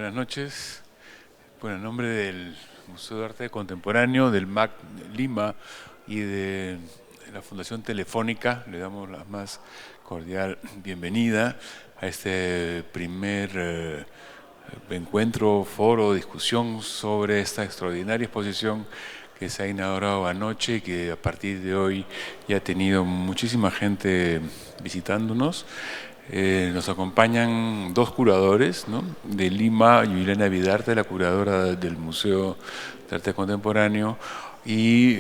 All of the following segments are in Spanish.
buenas noches. Bueno, en nombre del Museo de Arte Contemporáneo, del MAC Lima y de la Fundación Telefónica, le damos la más cordial bienvenida a este primer encuentro, foro, discusión sobre esta extraordinaria exposición que se ha inaugurado anoche y que a partir de hoy ya ha tenido muchísima gente visitándonos. Nos acompañan dos curadores, ¿no? De Lima, Juliana Vidarte, la curadora del Museo de Arte Contemporáneo, y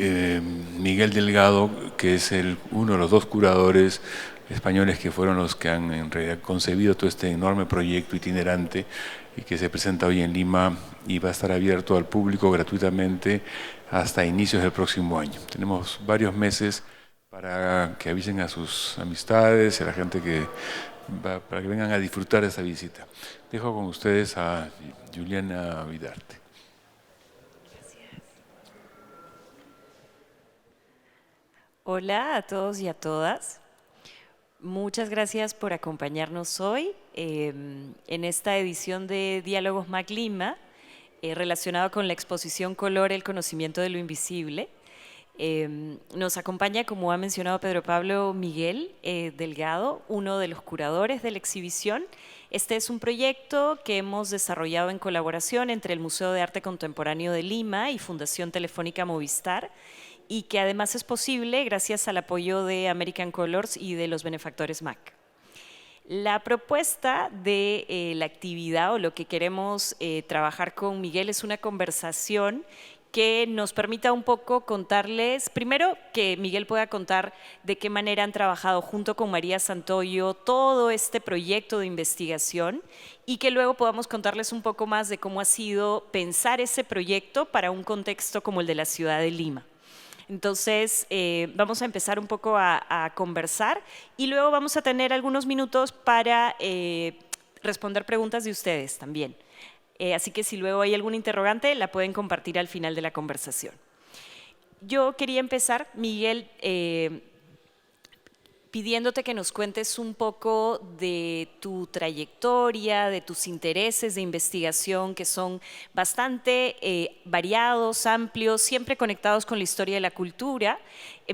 Miguel Delgado, que es uno de los dos curadores españoles que fueron los que han en realidad concebido todo este enorme proyecto itinerante y que se presenta hoy en Lima y va a estar abierto al público gratuitamente hasta inicios del próximo año. Tenemos varios meses para que avisen a sus amistades y a la gente para que vengan a disfrutar de esta visita. Dejo con ustedes a Juliana Vidarte. Gracias. Hola a todos y a todas. Muchas gracias por acompañarnos hoy en esta edición de Diálogos MAC Lima, relacionado con la exposición Color, el conocimiento de lo invisible. Nos acompaña, como ha mencionado Pedro Pablo, Miguel Delgado, uno de los curadores de la exhibición. Este es un proyecto que hemos desarrollado en colaboración entre el Museo de Arte Contemporáneo de Lima y Fundación Telefónica Movistar, y que además es posible gracias al apoyo de American Colors y de los benefactores MAC. La propuesta de la actividad o lo que queremos trabajar con Miguel es una conversación que nos permita un poco contarles, primero que Miguel pueda contar de qué manera han trabajado junto con María Santoyo todo este proyecto de investigación y que luego podamos contarles un poco más de cómo ha sido pensar ese proyecto para un contexto como el de la ciudad de Lima. Entonces, vamos a empezar un poco a conversar y luego vamos a tener algunos minutos para responder preguntas de ustedes también. Así que si luego hay alguna interrogante, la pueden compartir al final de la conversación. Yo quería empezar, Miguel, pidiéndote que nos cuentes un poco de tu trayectoria, de tus intereses de investigación, que son bastante variados, amplios, siempre conectados con la historia de la cultura.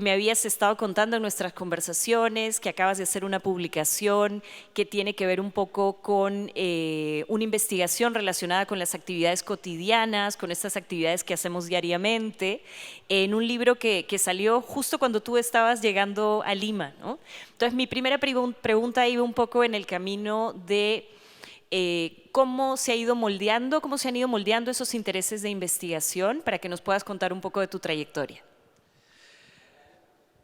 Me habías estado contando en nuestras conversaciones que acabas de hacer una publicación que tiene que ver un poco con una investigación relacionada con las actividades cotidianas, con estas actividades que hacemos diariamente, en un libro que salió justo cuando tú estabas llegando a Lima, ¿no? Entonces, mi primera pregunta iba un poco en el camino de cómo se han ido moldeando esos intereses de investigación, para que nos puedas contar un poco de tu trayectoria.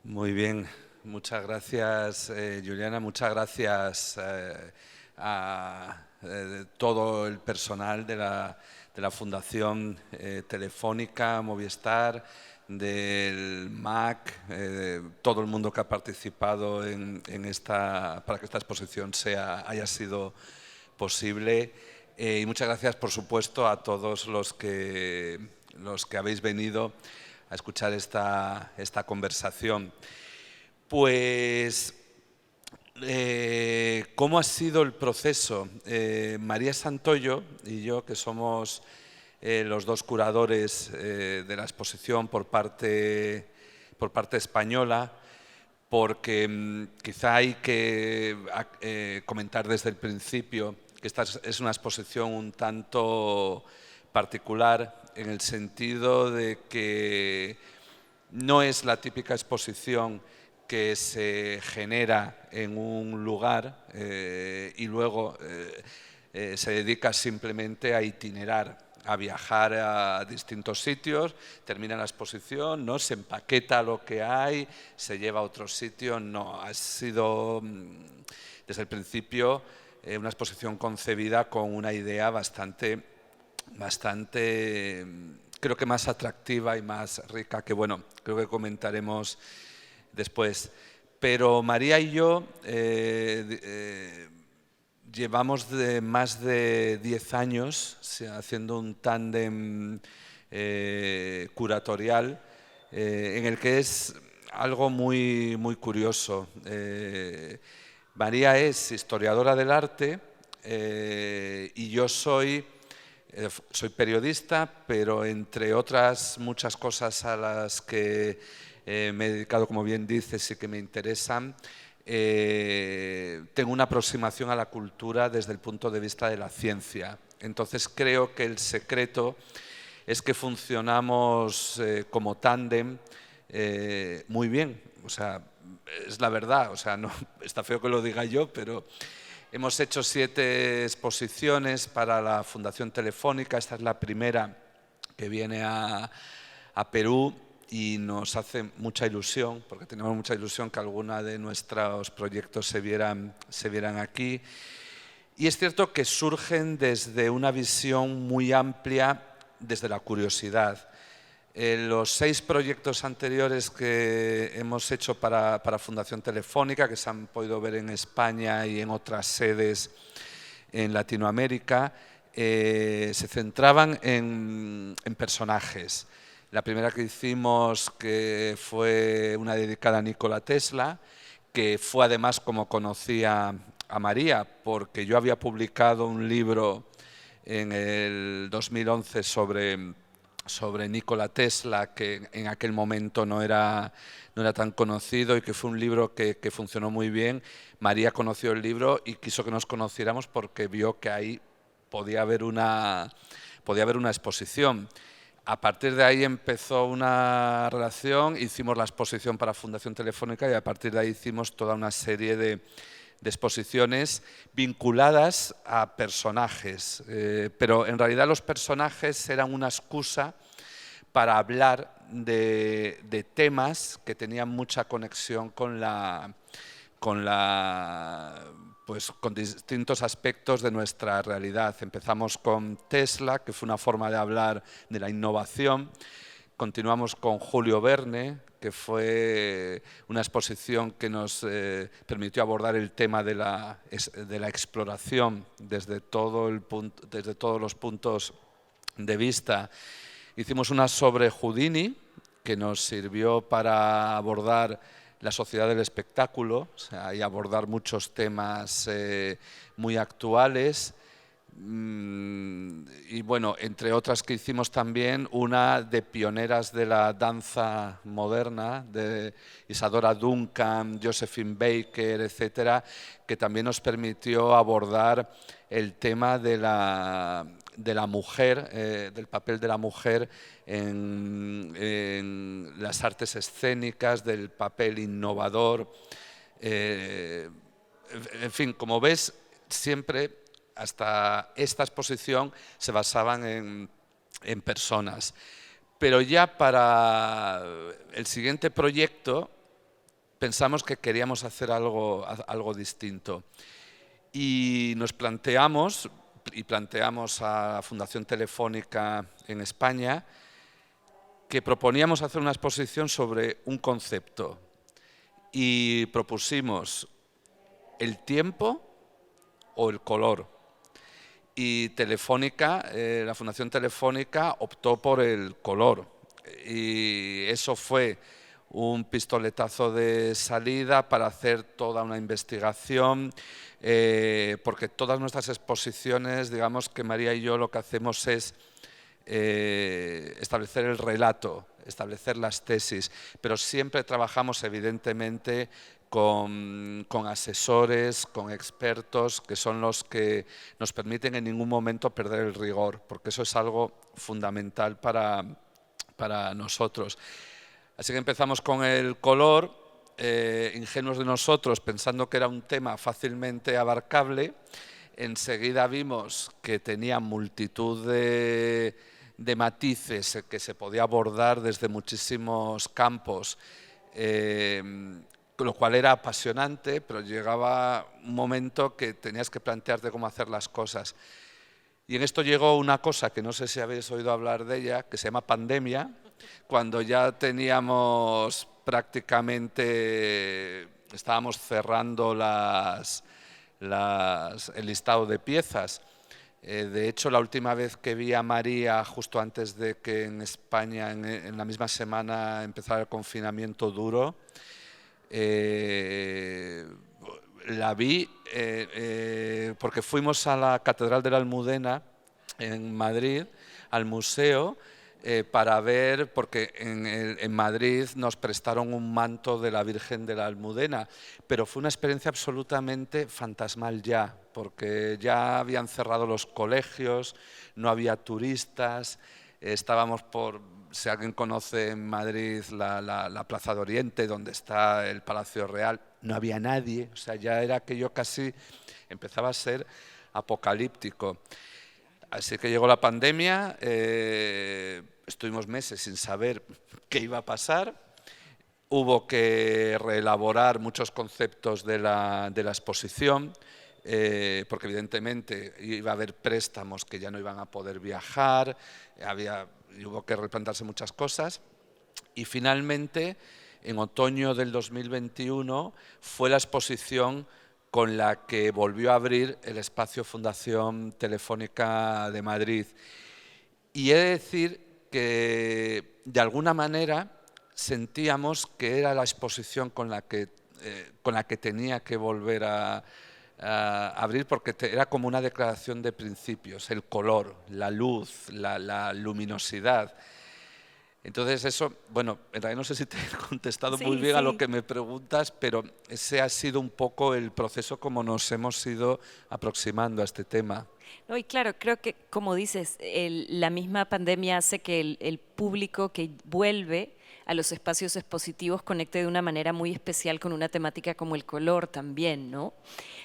Muy bien, muchas gracias Juliana, muchas gracias a todo el personal de la Fundación Telefónica, Movistar, del MAC, todo el mundo que ha participado para que esta exposición haya sido posible. Y muchas gracias, por supuesto, a todos los que habéis venido a escuchar esta conversación. Pues, ¿cómo ha sido el proceso? María Santoyo y yo, que somos los dos curadores de la exposición por parte española, porque quizá hay que comentar desde el principio que esta es una exposición un tanto particular, en el sentido de que no es la típica exposición que se genera en un lugar y luego se dedica simplemente a itinerar, a viajar a distintos sitios, termina la exposición, ¿no? Se empaqueta lo que hay, se lleva a otro sitio. No, ha sido desde el principio una exposición concebida con una idea bastante, creo que más atractiva y más rica, que bueno, creo que comentaremos después. Pero María y yo llevamos más de 10 años haciendo un tándem curatorial en el que es algo muy, muy curioso. María es historiadora del arte y yo soy Soy periodista, pero entre otras muchas cosas a las que me he dedicado, como bien dices, y que me interesan, tengo una aproximación a la cultura desde el punto de vista de la ciencia. Entonces creo que el secreto es que funcionamos como tándem muy bien. O sea, es la verdad, o sea, no, está feo que lo diga yo, pero hemos hecho 7 exposiciones para la Fundación Telefónica. Esta es la primera que viene a Perú y nos hace mucha ilusión, porque tenemos mucha ilusión que alguna de nuestros proyectos se vieran aquí. Y es cierto que surgen desde una visión muy amplia, desde la curiosidad. Los 6 proyectos anteriores que hemos hecho para Fundación Telefónica, que se han podido ver en España y en otras sedes en Latinoamérica, se centraban en personajes. La primera que hicimos, que fue una dedicada a Nikola Tesla, que fue además como conocía a María, porque yo había publicado un libro en el 2011 sobre Nikola Tesla, que en aquel momento no era tan conocido y que fue un libro que funcionó muy bien. María conoció el libro y quiso que nos conociéramos porque vio que ahí podía haber una exposición. A partir de ahí empezó una relación, hicimos la exposición para Fundación Telefónica y a partir de ahí hicimos toda una serie de exposiciones vinculadas a personajes, pero en realidad los personajes eran una excusa para hablar de temas que tenían mucha conexión con distintos aspectos de nuestra realidad. Empezamos con Tesla, que fue una forma de hablar de la innovación. Continuamos con Julio Verne, que fue una exposición que nos permitió abordar el tema de la exploración desde todos los puntos de vista. Hicimos una sobre Houdini, que nos sirvió para abordar la sociedad del espectáculo, o sea, y abordar muchos temas muy actuales. Y bueno, entre otras que hicimos también, una de pioneras de la danza moderna, de Isadora Duncan, Josephine Baker, etcétera, que también nos permitió abordar el tema de la mujer, del papel de la mujer en las artes escénicas, del papel innovador. En fin, como ves, siempre hasta esta exposición se basaban en personas. Pero ya para el siguiente proyecto pensamos que queríamos hacer algo distinto. Y nos planteamos a la Fundación Telefónica en España que proponíamos hacer una exposición sobre un concepto. Y propusimos el tiempo o el color. Y Telefónica, la Fundación Telefónica optó por el color. Y eso fue un pistoletazo de salida para hacer toda una investigación, porque todas nuestras exposiciones, digamos que María y yo lo que hacemos es establecer el relato, establecer las tesis, pero siempre trabajamos evidentemente con asesores, con expertos, que son los que nos permiten en ningún momento perder el rigor, porque eso es algo fundamental para nosotros. Así que empezamos con el color, ingenuos de nosotros, pensando que era un tema fácilmente abarcable. Enseguida vimos que tenía multitud de matices que se podía abordar desde muchísimos campos, lo cual era apasionante, pero llegaba un momento que tenías que plantearte cómo hacer las cosas. Y en esto llegó una cosa que no sé si habéis oído hablar de ella, que se llama pandemia, cuando ya teníamos prácticamente, estábamos cerrando el listado de piezas. De hecho, la última vez que vi a María, justo antes de que en España, en la misma semana, empezara el confinamiento duro, la vi porque fuimos a la Catedral de la Almudena en Madrid al museo para ver, porque en Madrid nos prestaron un manto de la Virgen de la Almudena, pero fue una experiencia absolutamente fantasmal ya, porque ya habían cerrado los colegios, no había turistas, estábamos por, si alguien conoce en Madrid la Plaza de Oriente, donde está el Palacio Real, no había nadie, o sea, ya era aquello casi, empezaba a ser apocalíptico. Así que llegó la pandemia, estuvimos meses sin saber qué iba a pasar, hubo que reelaborar muchos conceptos de la exposición, porque evidentemente iba a haber préstamos que ya no iban a poder viajar, hubo que replantearse muchas cosas y finalmente en otoño del 2021 fue la exposición con la que volvió a abrir el espacio Fundación Telefónica de Madrid. Y he de decir que de alguna manera sentíamos que era la exposición con la que tenía que volver a abrir, porque era como una declaración de principios, el color, la luz, la luminosidad. Entonces eso, bueno, en realidad no sé si te he contestado muy bien a lo que me preguntas, pero ese ha sido un poco el proceso como nos hemos ido aproximando a este tema. No, y claro, creo que, como dices, la misma pandemia hace que el público que vuelve a los espacios expositivos conecte de una manera muy especial con una temática como el color también, ¿no?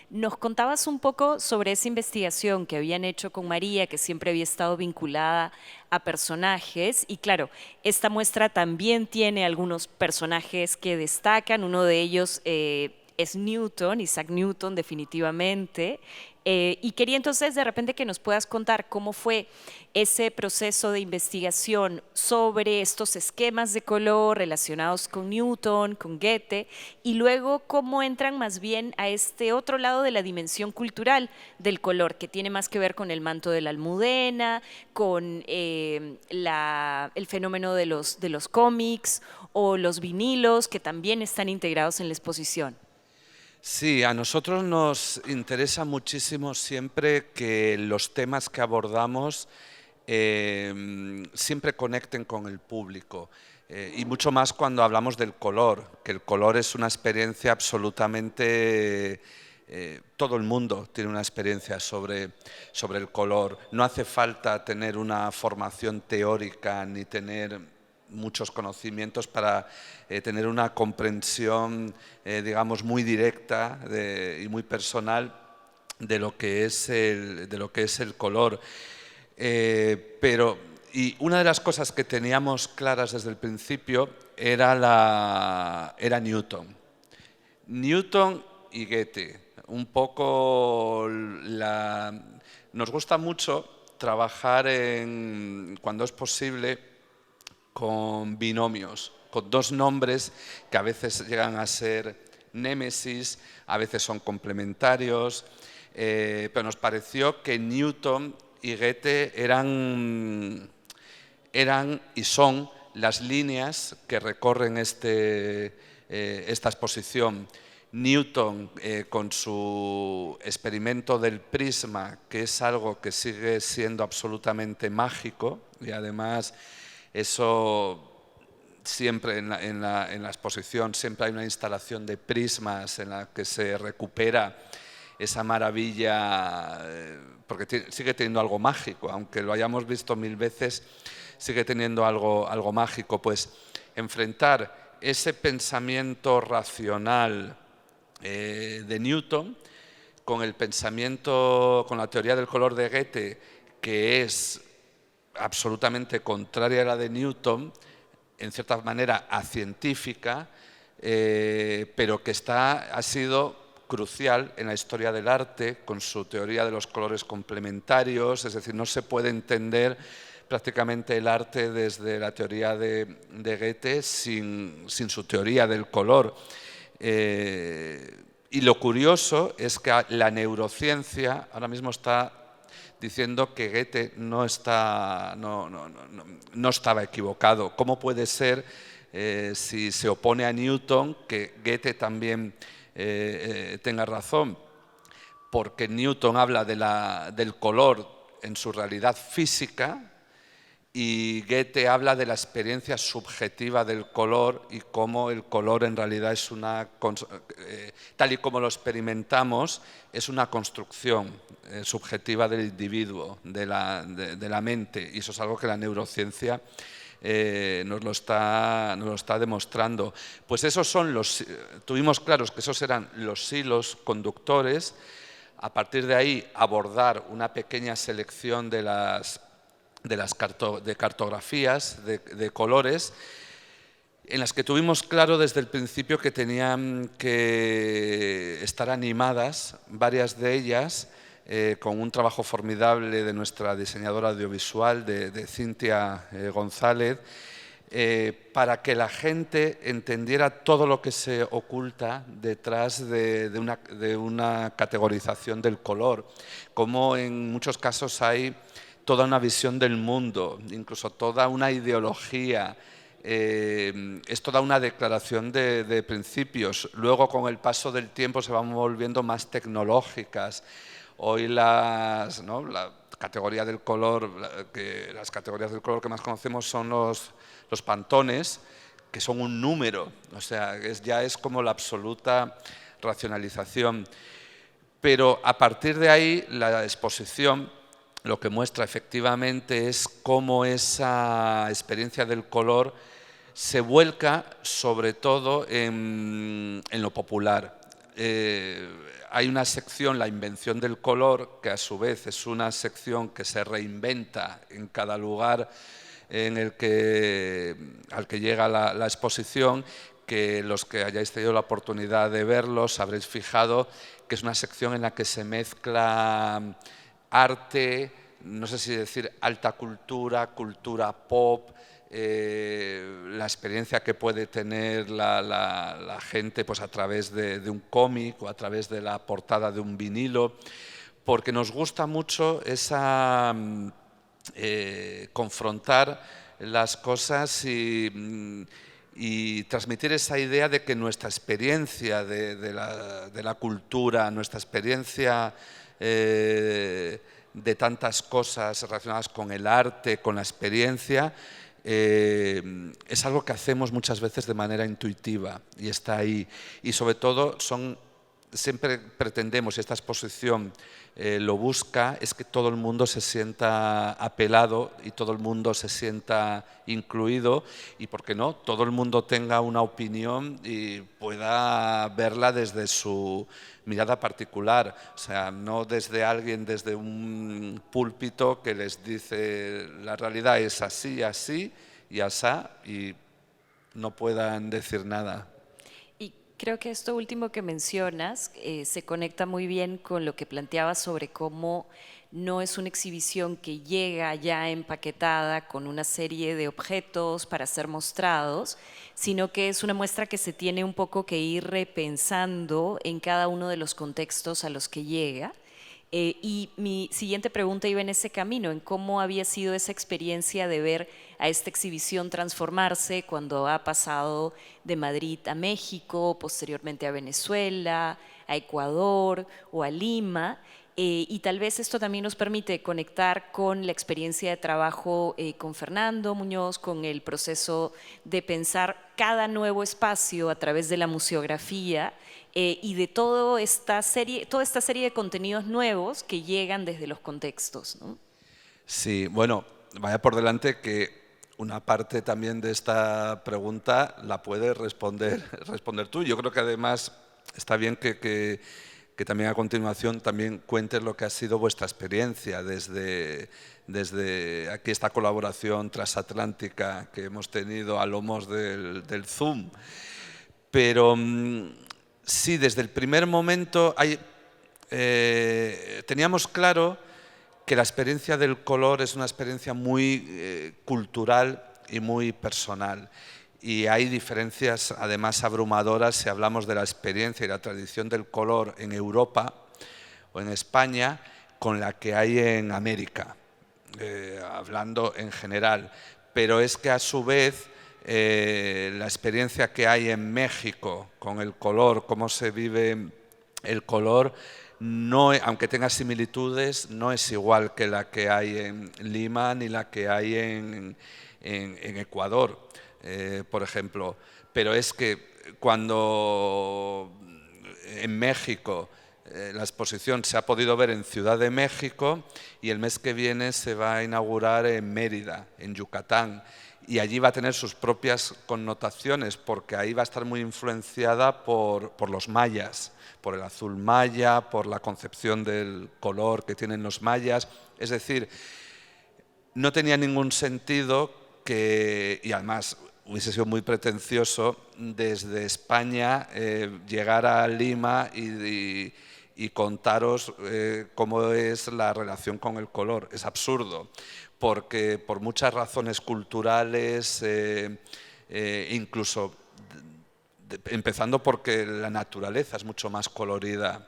Nos contabas un poco sobre esa investigación que habían hecho con María, que siempre había estado vinculada a personajes, y claro, esta muestra también tiene algunos personajes que destacan, uno de ellos es Newton, Isaac Newton definitivamente, y quería entonces de repente que nos puedas contar cómo fue ese proceso de investigación sobre estos esquemas de color relacionados con Newton, con Goethe, y luego cómo entran más bien a este otro lado de la dimensión cultural del color, que tiene más que ver con el manto de la Almudena, con el fenómeno de los cómics o los vinilos, que también están integrados en la exposición. Sí, a nosotros nos interesa muchísimo siempre que los temas que abordamos siempre conecten con el público. Y mucho más cuando hablamos del color, que el color es una experiencia absolutamente... todo el mundo tiene una experiencia sobre el color. No hace falta tener una formación teórica ni tener muchos conocimientos para tener una comprensión, digamos, muy directa y muy personal de lo que es el color. Y una de las cosas que teníamos claras desde el principio era Newton. Newton y Goethe. Un poco nos gusta mucho trabajar cuando es posible con binomios, con dos nombres que a veces llegan a ser némesis, a veces son complementarios, pero nos pareció que Newton y Goethe eran y son las líneas que recorren esta exposición. Newton con su experimento del prisma, que es algo que sigue siendo absolutamente mágico, y además eso siempre en la exposición siempre hay una instalación de prismas en la que se recupera esa maravilla, porque sigue teniendo algo mágico, aunque lo hayamos visto mil veces, sigue teniendo algo mágico. Pues enfrentar ese pensamiento racional de Newton con el pensamiento, con la teoría del color de Goethe, que es absolutamente contraria a la de Newton, en cierta manera acientífica, pero que ha sido crucial en la historia del arte con su teoría de los colores complementarios. Es decir, no se puede entender prácticamente el arte desde la teoría de Goethe sin su teoría del color. Y lo curioso es que la neurociencia ahora mismo está diciendo que Goethe no estaba equivocado. ¿Cómo puede ser, si se opone a Newton, que Goethe también tenga razón? Porque Newton habla del color en su realidad física, y Goethe habla de la experiencia subjetiva del color y cómo el color en realidad es tal y como lo experimentamos, es una construcción subjetiva del individuo, de la mente, y eso es algo que la neurociencia nos lo está demostrando. Pues tuvimos claros que esos eran los hilos conductores. A partir de ahí abordar una pequeña selección de cartografías de colores, en las que tuvimos claro desde el principio que tenían que estar animadas, varias de ellas, con un trabajo formidable de nuestra diseñadora audiovisual, de Cintia González, para que la gente entendiera todo lo que se oculta detrás de una categorización del color, como en muchos casos hay toda una visión del mundo, incluso toda una ideología, es toda una declaración de principios. Luego, con el paso del tiempo, se van volviendo más tecnológicas. Hoy la categoría del color, las categorías del color que más conocemos son los pantones, que son un número, o sea, ya es como la absoluta racionalización. Pero a partir de ahí, la exposición lo que muestra efectivamente es cómo esa experiencia del color se vuelca sobre todo en lo popular. Hay una sección, la invención del color, que a su vez es una sección que se reinventa en cada lugar al que llega la exposición, que los que hayáis tenido la oportunidad de verlos habréis fijado que es una sección en la que se mezcla arte, no sé si decir alta cultura, cultura pop, la experiencia que puede tener la gente pues, a través de un cómic o a través de la portada de un vinilo, porque nos gusta mucho confrontar las cosas y transmitir esa idea de que nuestra experiencia de la cultura, nuestra experiencia de tantas cosas relacionadas con el arte, con la experiencia, es algo que hacemos muchas veces de manera intuitiva y está ahí. Y sobre todo siempre pretendemos, y esta exposición lo busca, es que todo el mundo se sienta apelado y todo el mundo se sienta incluido y, ¿por qué no?, todo el mundo tenga una opinión y pueda verla desde su mirada particular, o sea, no desde un púlpito que les dice la realidad es así, así y asá y no puedan decir nada. Creo que esto último que mencionas se conecta muy bien con lo que planteabas sobre cómo no es una exhibición que llega ya empaquetada con una serie de objetos para ser mostrados, sino que es una muestra que se tiene un poco que ir repensando en cada uno de los contextos a los que llega. Y mi siguiente pregunta iba en ese camino, en cómo había sido esa experiencia de ver a esta exhibición transformarse cuando ha pasado de Madrid a México, posteriormente a Venezuela, a Ecuador o a Lima. Y tal vez esto también nos permite conectar con la experiencia de trabajo con Fernando Muñoz, con el proceso de pensar cada nuevo espacio a través de la museografía y de toda esta serie de contenidos nuevos que llegan desde los contextos, ¿no? Sí, bueno, vaya por delante que una parte también de esta pregunta la puedes responder tú. Yo creo que además está bien que también a continuación también cuentes lo que ha sido vuestra experiencia desde aquí esta colaboración transatlántica que hemos tenido a lomos del Zoom. Pero sí, desde el primer momento teníamos claro que la experiencia del color es una experiencia muy cultural y muy personal. Y hay diferencias además abrumadoras si hablamos de la experiencia y la tradición del color en Europa o en España con la que hay en América, hablando en general. Pero es que a su vez la experiencia que hay en México con el color, cómo se vive el color, no, aunque tenga similitudes, no es igual que la que hay en Lima ni la que hay en Ecuador, por ejemplo. Pero es que cuando en México la exposición se ha podido ver en Ciudad de México y el mes que viene se va a inaugurar en Mérida, en Yucatán. Y allí va a tener sus propias connotaciones porque ahí va a estar muy influenciada por los mayas, por el azul maya, por la concepción del color que tienen los mayas. Es decir, no tenía ningún sentido que, y además hubiese sido muy pretencioso, desde España llegar a Lima y contaros cómo es la relación con el color. Es absurdo, porque por muchas razones culturales, incluso empezando porque la naturaleza es mucho más colorida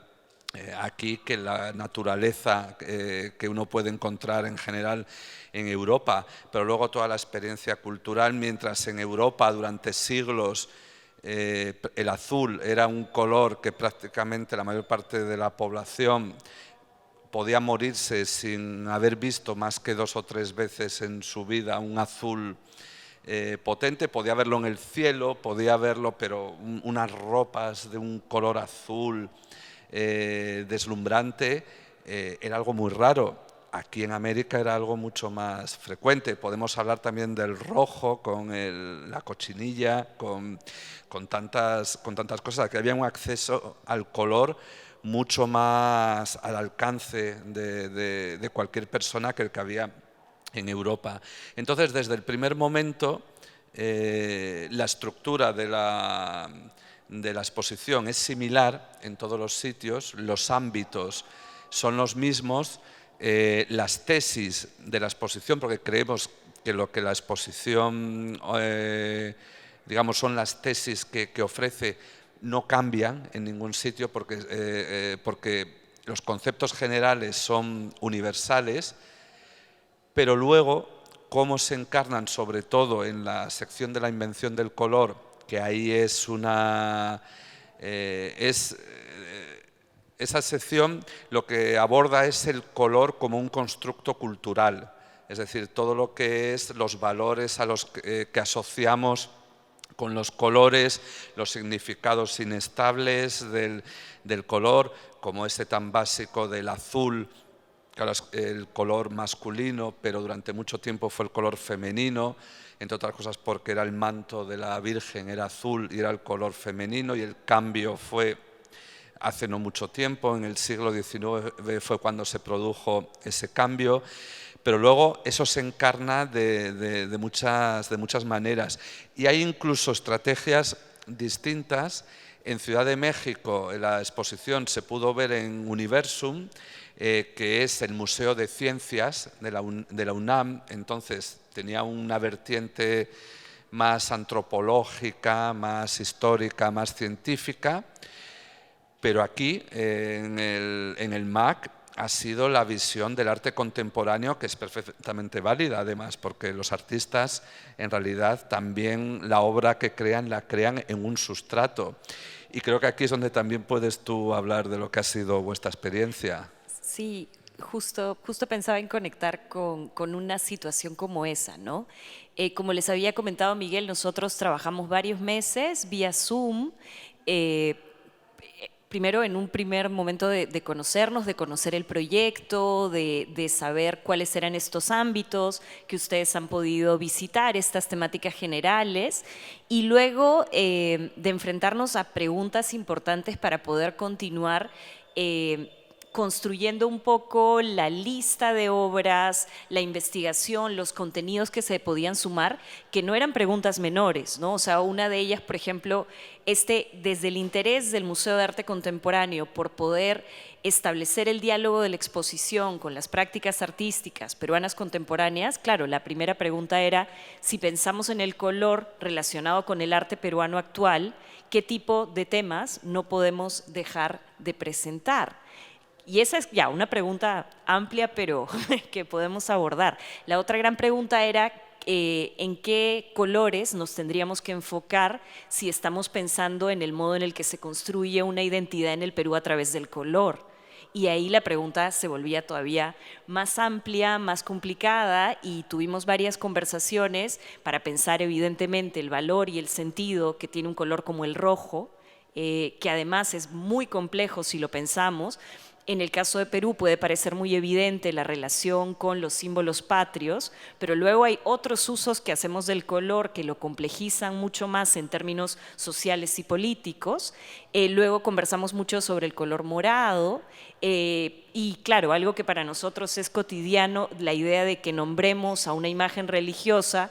aquí que la naturaleza que uno puede encontrar en general en Europa, pero luego toda la experiencia cultural, mientras en Europa durante siglos el azul era un color que prácticamente la mayor parte de la población podía morirse sin haber visto más que 2 o 3 veces en su vida un azul potente, podía verlo en el cielo, podía verlo, pero unas ropas de un color azul deslumbrante era algo muy raro. Aquí en América era algo mucho más frecuente. Podemos hablar también del rojo con la cochinilla, con tantas cosas, que había un acceso al color mucho más al alcance de cualquier persona que el que había en Europa. Entonces, desde el primer momento, la estructura de la exposición es similar en todos los sitios, los ámbitos son los mismos, las tesis de la exposición, porque creemos que lo que la exposición, digamos, son las tesis que ofrece, no cambian en ningún sitio porque los conceptos generales son universales, pero luego cómo se encarnan, sobre todo en la sección de la invención del color, que ahí es esa sección lo que aborda es el color como un constructo cultural, es decir, todo lo que es los valores a los que asociamos con los colores, los significados inestables del color, como ese tan básico del azul, que ahora es el color masculino, pero durante mucho tiempo fue el color femenino, entre otras cosas porque era el manto de la Virgen, era azul y era el color femenino, y el cambio fue hace no mucho tiempo, en el siglo XIX fue cuando se produjo ese cambio, pero luego eso se encarna de muchas maneras. Y hay incluso estrategias distintas. En Ciudad de México la exposición se pudo ver en Universum, que es el Museo de Ciencias de la UNAM, entonces tenía una vertiente más antropológica, más histórica, más científica, pero aquí en el MAC ha sido la visión del arte contemporáneo, que es perfectamente válida además, porque los artistas en realidad también la obra que crean la crean en un sustrato. Y creo que aquí es donde también puedes tú hablar de lo que ha sido vuestra experiencia. Sí, justo pensaba en conectar con una situación como esa, ¿no? Como les había comentado Miguel, nosotros trabajamos varios meses vía Zoom, primero en un primer momento de conocernos, de conocer el proyecto, de saber cuáles eran estos ámbitos que ustedes han podido visitar, estas temáticas generales, y luego de enfrentarnos a preguntas importantes para poder continuar construyendo un poco la lista de obras, la investigación, los contenidos que se podían sumar, que no eran preguntas menores, ¿no? O sea, una de ellas, por ejemplo, desde el interés del Museo de Arte Contemporáneo por poder establecer el diálogo de la exposición con las prácticas artísticas peruanas contemporáneas, claro, la primera pregunta era si pensamos en el color relacionado con el arte peruano actual, ¿qué tipo de temas no podemos dejar de presentar? Y esa es ya una pregunta amplia, pero que podemos abordar. La otra gran pregunta era en qué colores nos tendríamos que enfocar si estamos pensando en el modo en el que se construye una identidad en el Perú a través del color. Y ahí la pregunta se volvía todavía más amplia, más complicada, y tuvimos varias conversaciones para pensar evidentemente el valor y el sentido que tiene un color como el rojo, que además es muy complejo si lo pensamos. En el caso de Perú puede parecer muy evidente la relación con los símbolos patrios, pero luego hay otros usos que hacemos del color que lo complejizan mucho más en términos sociales y políticos. Luego conversamos mucho sobre el color morado, y claro, algo que para nosotros es cotidiano, la idea de que nombremos a una imagen religiosa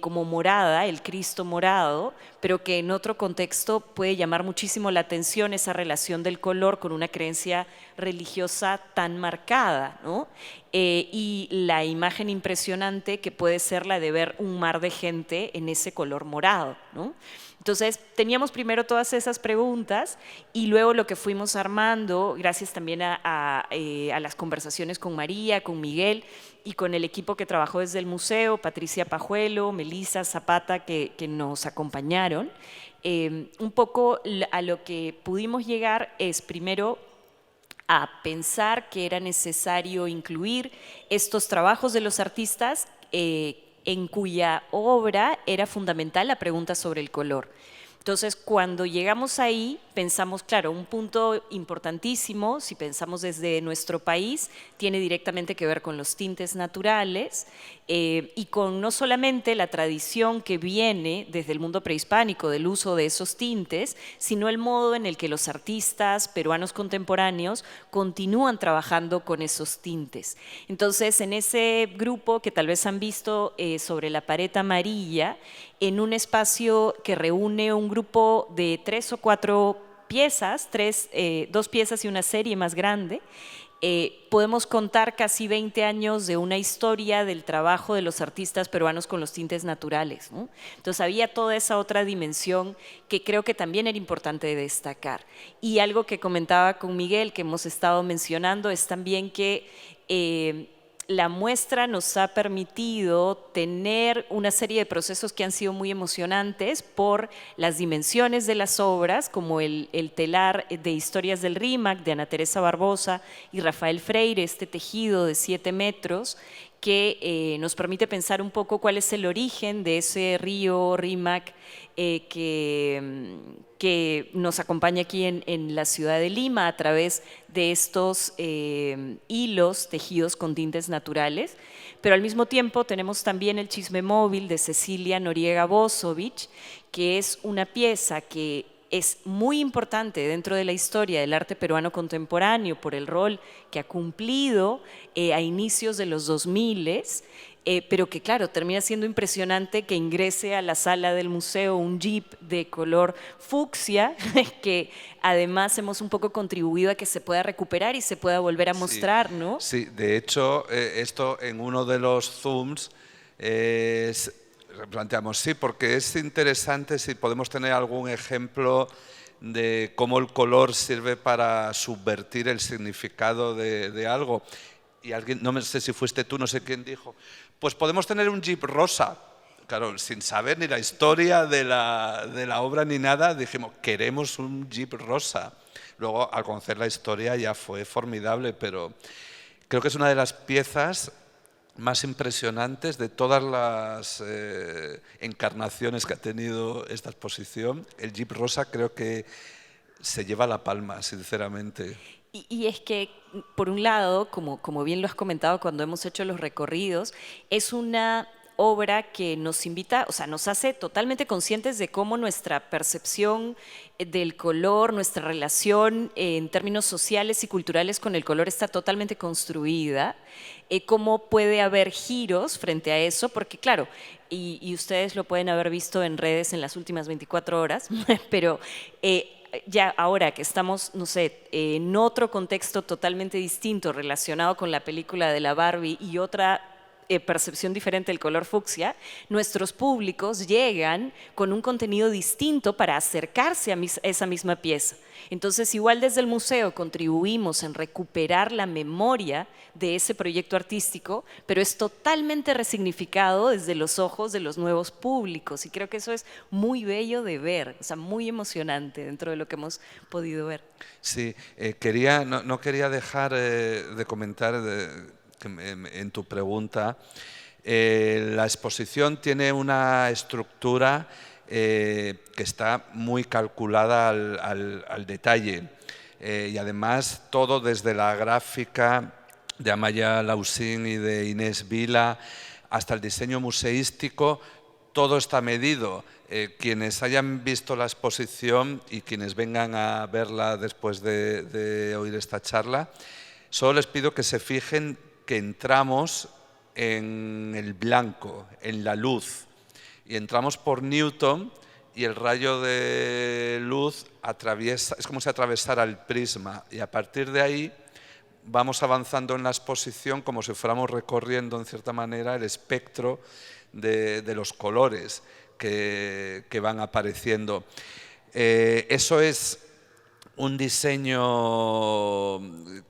como morada, el Cristo morado, pero que en otro contexto puede llamar muchísimo la atención esa relación del color con una creencia religiosa tan marcada, ¿no? Y la imagen impresionante que puede ser la de ver un mar de gente en ese color morado, ¿no? Entonces, teníamos primero todas esas preguntas y luego lo que fuimos armando, gracias también a las conversaciones con María, con Miguel y con el equipo que trabajó desde el museo, Patricia Pajuelo, Melissa Zapata, que nos acompañaron. Un poco a lo que pudimos llegar es primero a pensar que era necesario incluir estos trabajos de los artistas en cuya obra era fundamental la pregunta sobre el color. Entonces, cuando llegamos ahí, pensamos, claro, un punto importantísimo, si pensamos desde nuestro país, tiene directamente que ver con los tintes naturales y con no solamente la tradición que viene desde el mundo prehispánico del uso de esos tintes, sino el modo en el que los artistas peruanos contemporáneos continúan trabajando con esos tintes. Entonces, en ese grupo que tal vez han visto sobre la pared amarilla, en un espacio que reúne un grupo de 3 o 4 piezas, 2 piezas y una serie más grande, podemos contar casi 20 años de una historia del trabajo de los artistas peruanos con los tintes naturales, ¿no? Entonces había toda esa otra dimensión que creo que también era importante destacar. Y algo que comentaba con Miguel, que hemos estado mencionando, es también que la muestra nos ha permitido tener una serie de procesos que han sido muy emocionantes por las dimensiones de las obras, como el telar de Historias del Rímac de Ana Teresa Barbosa y Rafael Freire, este tejido de 7 metros, que nos permite pensar un poco cuál es el origen de ese río Rímac que nos acompaña aquí en la ciudad de Lima a través de estos hilos tejidos con tintes naturales. Pero al mismo tiempo tenemos también el Chisme Móvil de Cecilia Noriega Bosovich, que es una pieza que es muy importante dentro de la historia del arte peruano contemporáneo por el rol que ha cumplido a inicios de los 2000, pero que claro, termina siendo impresionante que ingrese a la sala del museo un jeep de color fucsia, que además hemos un poco contribuido a que se pueda recuperar y se pueda volver a mostrar, ¿no? Sí, de hecho, esto en uno de los Zooms planteamos, sí, porque es interesante si podemos tener algún ejemplo de cómo el color sirve para subvertir el significado de algo. Y alguien, no sé si fuiste tú, no sé quién dijo, pues podemos tener un jeep rosa. Claro, sin saber ni la historia de la obra ni nada, dijimos, queremos un jeep rosa. Luego, al conocer la historia, ya fue formidable, pero creo que es una de las piezas más impresionantes de todas las encarnaciones que ha tenido esta exposición. El jeep rosa creo que se lleva la palma, sinceramente. Y es que, por un lado, como bien lo has comentado cuando hemos hecho los recorridos, es una obra que nos invita, o sea, nos hace totalmente conscientes de cómo nuestra percepción del color, nuestra relación en términos sociales y culturales con el color está totalmente construida, cómo puede haber giros frente a eso, porque claro, y ustedes lo pueden haber visto en redes en las últimas 24 horas, pero ya ahora que estamos, no sé, en otro contexto totalmente distinto relacionado con la película de la Barbie y otra percepción diferente del color fucsia, nuestros públicos llegan con un contenido distinto para acercarse a esa misma pieza. Entonces, igual desde el museo contribuimos en recuperar la memoria de ese proyecto artístico, pero es totalmente resignificado desde los ojos de los nuevos públicos, y creo que eso es muy bello de ver, o sea, muy emocionante dentro de lo que hemos podido ver. Sí, no quería dejar de comentar en tu pregunta. La exposición tiene una estructura que está muy calculada al detalle, y además todo desde la gráfica de Amaya Lausín y de Inés Vila hasta el diseño museístico, todo está medido. Quienes hayan visto la exposición y quienes vengan a verla después de oír esta charla, solo les pido que se fijen que entramos en el blanco, en la luz, y entramos por Newton y el rayo de luz atraviesa, es como si atravesara el prisma, y a partir de ahí vamos avanzando en la exposición como si fuéramos recorriendo en cierta manera el espectro de los colores que van apareciendo. Eso es un diseño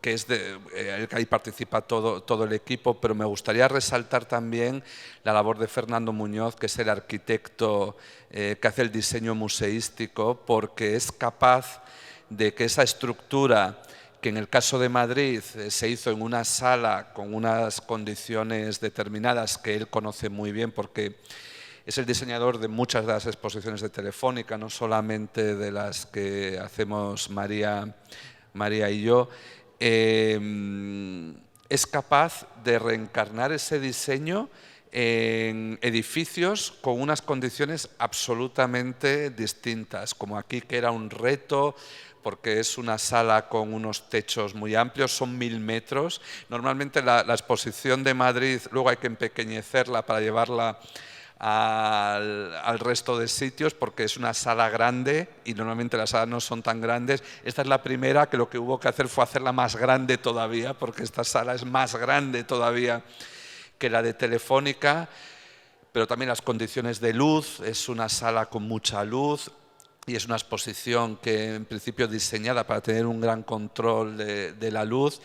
que es el que ahí participa todo el equipo, pero me gustaría resaltar también la labor de Fernando Muñoz, que es el arquitecto que hace el diseño museístico, porque es capaz de que esa estructura, que en el caso de Madrid se hizo en una sala con unas condiciones determinadas que él conoce muy bien, porque es el diseñador de muchas de las exposiciones de Telefónica, no solamente de las que hacemos María y yo. Es capaz de reencarnar ese diseño en edificios con unas condiciones absolutamente distintas, como aquí, que era un reto, porque es una sala con unos techos muy amplios, son 1000 metros. Normalmente la exposición de Madrid luego hay que empequeñecerla para llevarla al resto de sitios, porque es una sala grande y normalmente las salas no son tan grandes. Esta es la primera que lo que hubo que hacer fue hacerla más grande todavía, porque esta sala es más grande todavía que la de Telefónica, pero también las condiciones de luz, es una sala con mucha luz y es una exposición que en principio diseñada para tener un gran control de la luz,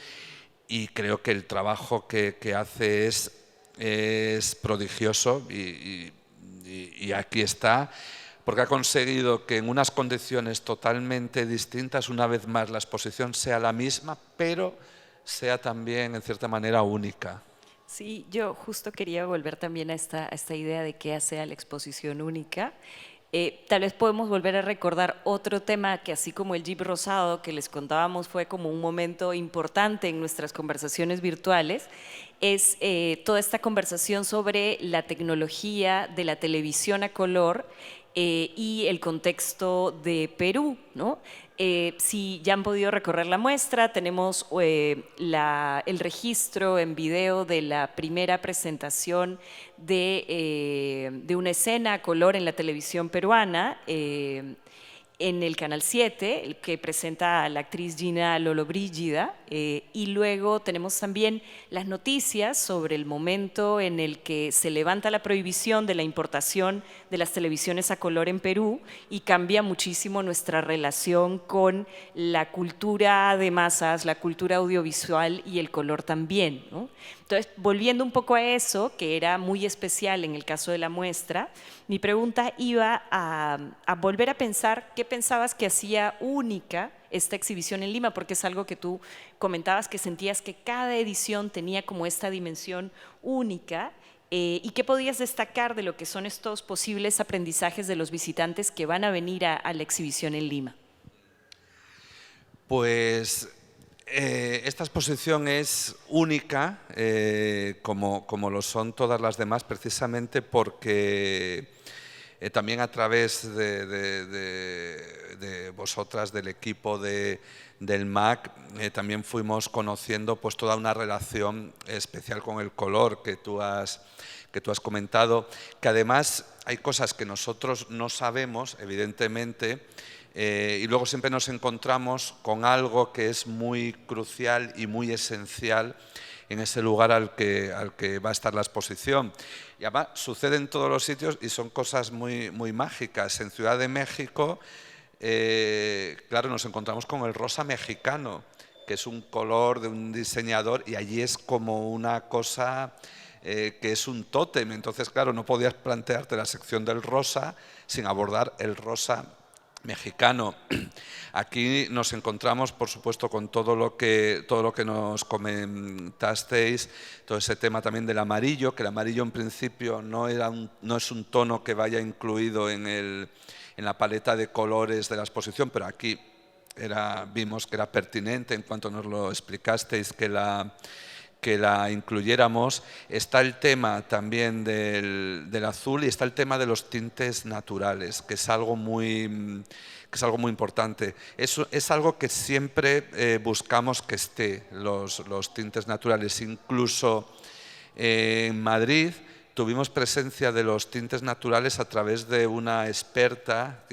y creo que el trabajo que hace es prodigioso, y aquí está, porque ha conseguido que en unas condiciones totalmente distintas, una vez más, la exposición sea la misma, pero sea también, en cierta manera, única. Sí, yo justo quería volver también a esta idea de qué hace a la exposición única. Tal vez podemos volver a recordar otro tema que, así como el Jeep rosado que les contábamos fue como un momento importante en nuestras conversaciones virtuales, es toda esta conversación sobre la tecnología de la televisión a color y el contexto de Perú, ¿no? Si ya han podido recorrer la muestra, tenemos el registro en video de la primera presentación de una escena a color en la televisión peruana, en el Canal 7, el que presenta a la actriz Gina Lollobrigida, y luego tenemos también las noticias sobre el momento en el que se levanta la prohibición de la importación de las televisiones a color en Perú y cambia muchísimo nuestra relación con la cultura de masas, la cultura audiovisual y el color también, ¿no? Entonces, volviendo un poco a eso, que era muy especial en el caso de la muestra, mi pregunta iba a volver a pensar qué pensabas que hacía única esta exhibición en Lima, porque es algo que tú comentabas, que sentías que cada edición tenía como esta dimensión única, y qué podías destacar de lo que son estos posibles aprendizajes de los visitantes que van a venir a la exhibición en Lima. Pues esta exposición es única, como lo son todas las demás, precisamente porque también a través de vosotras, del equipo del MAC, también fuimos conociendo pues toda una relación especial con el color que tú has comentado, que además hay cosas que nosotros no sabemos, evidentemente, Y luego siempre nos encontramos con algo que es muy crucial y muy esencial en ese lugar al que va a estar la exposición. Y además sucede en todos los sitios y son cosas muy, muy mágicas. En Ciudad de México, claro, nos encontramos con el rosa mexicano, que es un color de un diseñador, y allí es como una cosa que es un tótem. Entonces, claro, no podías plantearte la sección del rosa sin abordar el rosa mexicano. Aquí nos encontramos, por supuesto, con todo lo que nos comentasteis, todo ese tema también del amarillo, que el amarillo en principio no es un tono que vaya incluido en la paleta de colores de la exposición, pero aquí vimos que era pertinente en cuanto nos lo explicasteis que la incluyéramos. Está el tema también del azul y está el tema de los tintes naturales, que es algo muy importante. Es algo que siempre buscamos que esté, los tintes naturales. Incluso en Madrid tuvimos presencia de los tintes naturales a través de una experta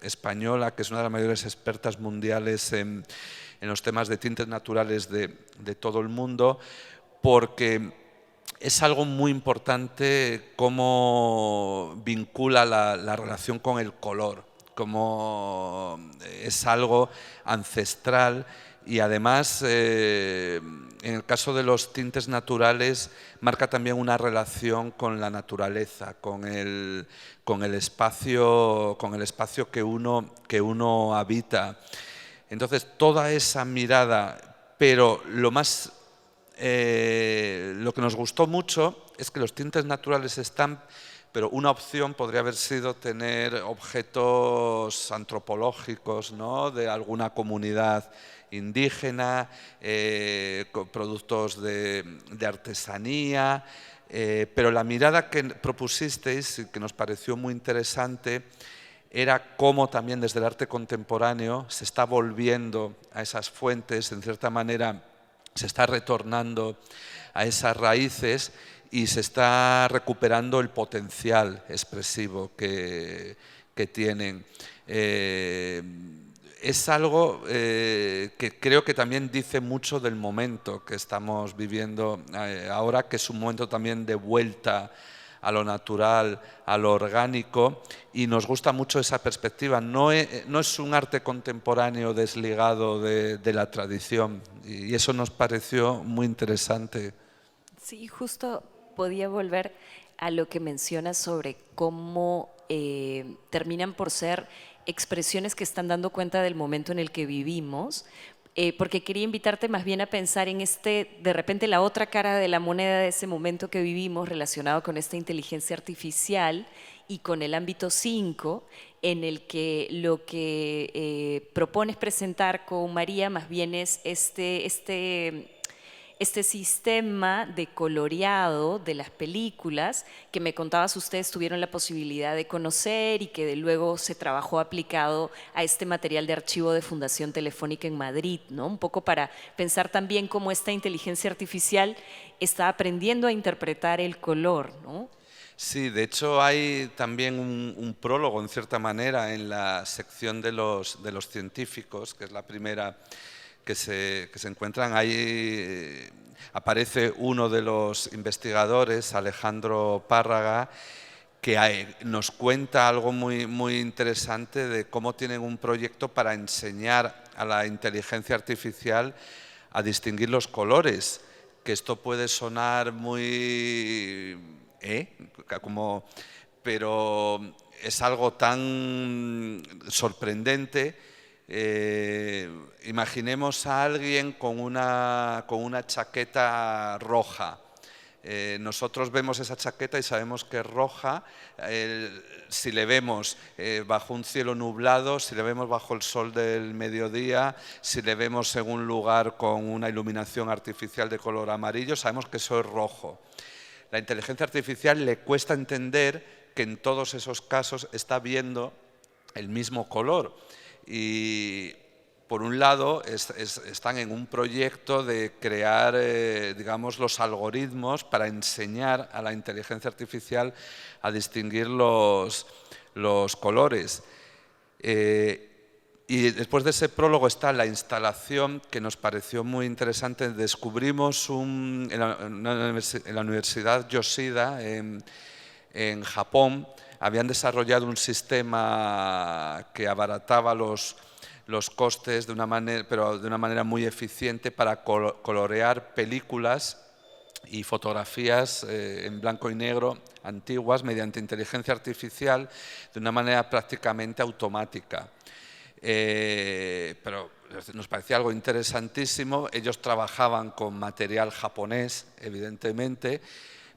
española, que es una de las mayores expertas mundiales en los temas de tintes naturales de todo el mundo, porque es algo muy importante cómo vincula la relación con el color, como es algo ancestral y además en el caso de los tintes naturales marca también una relación con la naturaleza, con el espacio que uno habita. Entonces toda esa mirada, pero lo que nos gustó mucho es que los tintes naturales están, pero una opción podría haber sido tener objetos antropológicos, ¿no?, de alguna comunidad indígena, productos de artesanía, pero la mirada que propusisteis y que nos pareció muy interesante era cómo también desde el arte contemporáneo se está volviendo a esas fuentes, en cierta manera se está retornando a esas raíces y se está recuperando el potencial expresivo que tienen. Es algo que creo que también dice mucho del momento que estamos viviendo ahora, que es un momento también de vuelta a lo natural, a lo orgánico, y nos gusta mucho esa perspectiva. No es un arte contemporáneo desligado de la tradición, y eso nos pareció muy interesante. Sí, justo podía volver a lo que mencionas sobre cómo terminan por ser expresiones que están dando cuenta del momento en el que vivimos, porque quería invitarte más bien a pensar en de repente la otra cara de la moneda de ese momento que vivimos relacionado con esta inteligencia artificial y con el ámbito 5, en el que lo que propones presentar con María más bien es este sistema de coloreado de las películas que me contabas ustedes tuvieron la posibilidad de conocer y que luego se trabajó aplicado a este material de archivo de Fundación Telefónica en Madrid, ¿no? Un poco para pensar también cómo esta inteligencia artificial está aprendiendo a interpretar el color, ¿no? Sí, de hecho hay también un prólogo, en cierta manera, en la sección de los científicos, que es la primera que se encuentran. Ahí aparece uno de los investigadores, Alejandro Párraga, que nos cuenta algo muy, muy interesante de cómo tienen un proyecto para enseñar a la inteligencia artificial a distinguir los colores, que esto puede sonar muy... pero es algo tan sorprendente. Imaginemos a alguien con una chaqueta roja. Nosotros vemos esa chaqueta y sabemos que es roja. Si le vemos bajo un cielo nublado, si le vemos bajo el sol del mediodía, si le vemos en un lugar con una iluminación artificial de color amarillo, sabemos que eso es rojo. La inteligencia artificial le cuesta entender que en todos esos casos está viendo el mismo color. Y por un lado están en un proyecto de crear digamos, los algoritmos para enseñar a la inteligencia artificial a distinguir los colores. Y después de ese prólogo está la instalación que nos pareció muy interesante. Descubrimos en la Universidad Yoshida, en Japón, habían desarrollado un sistema que abarataba los costes de una manera, pero de una manera muy eficiente para colorear películas y fotografías en blanco y negro antiguas mediante inteligencia artificial de una manera prácticamente automática. Pero nos parecía algo interesantísimo. Ellos trabajaban con material japonés, evidentemente,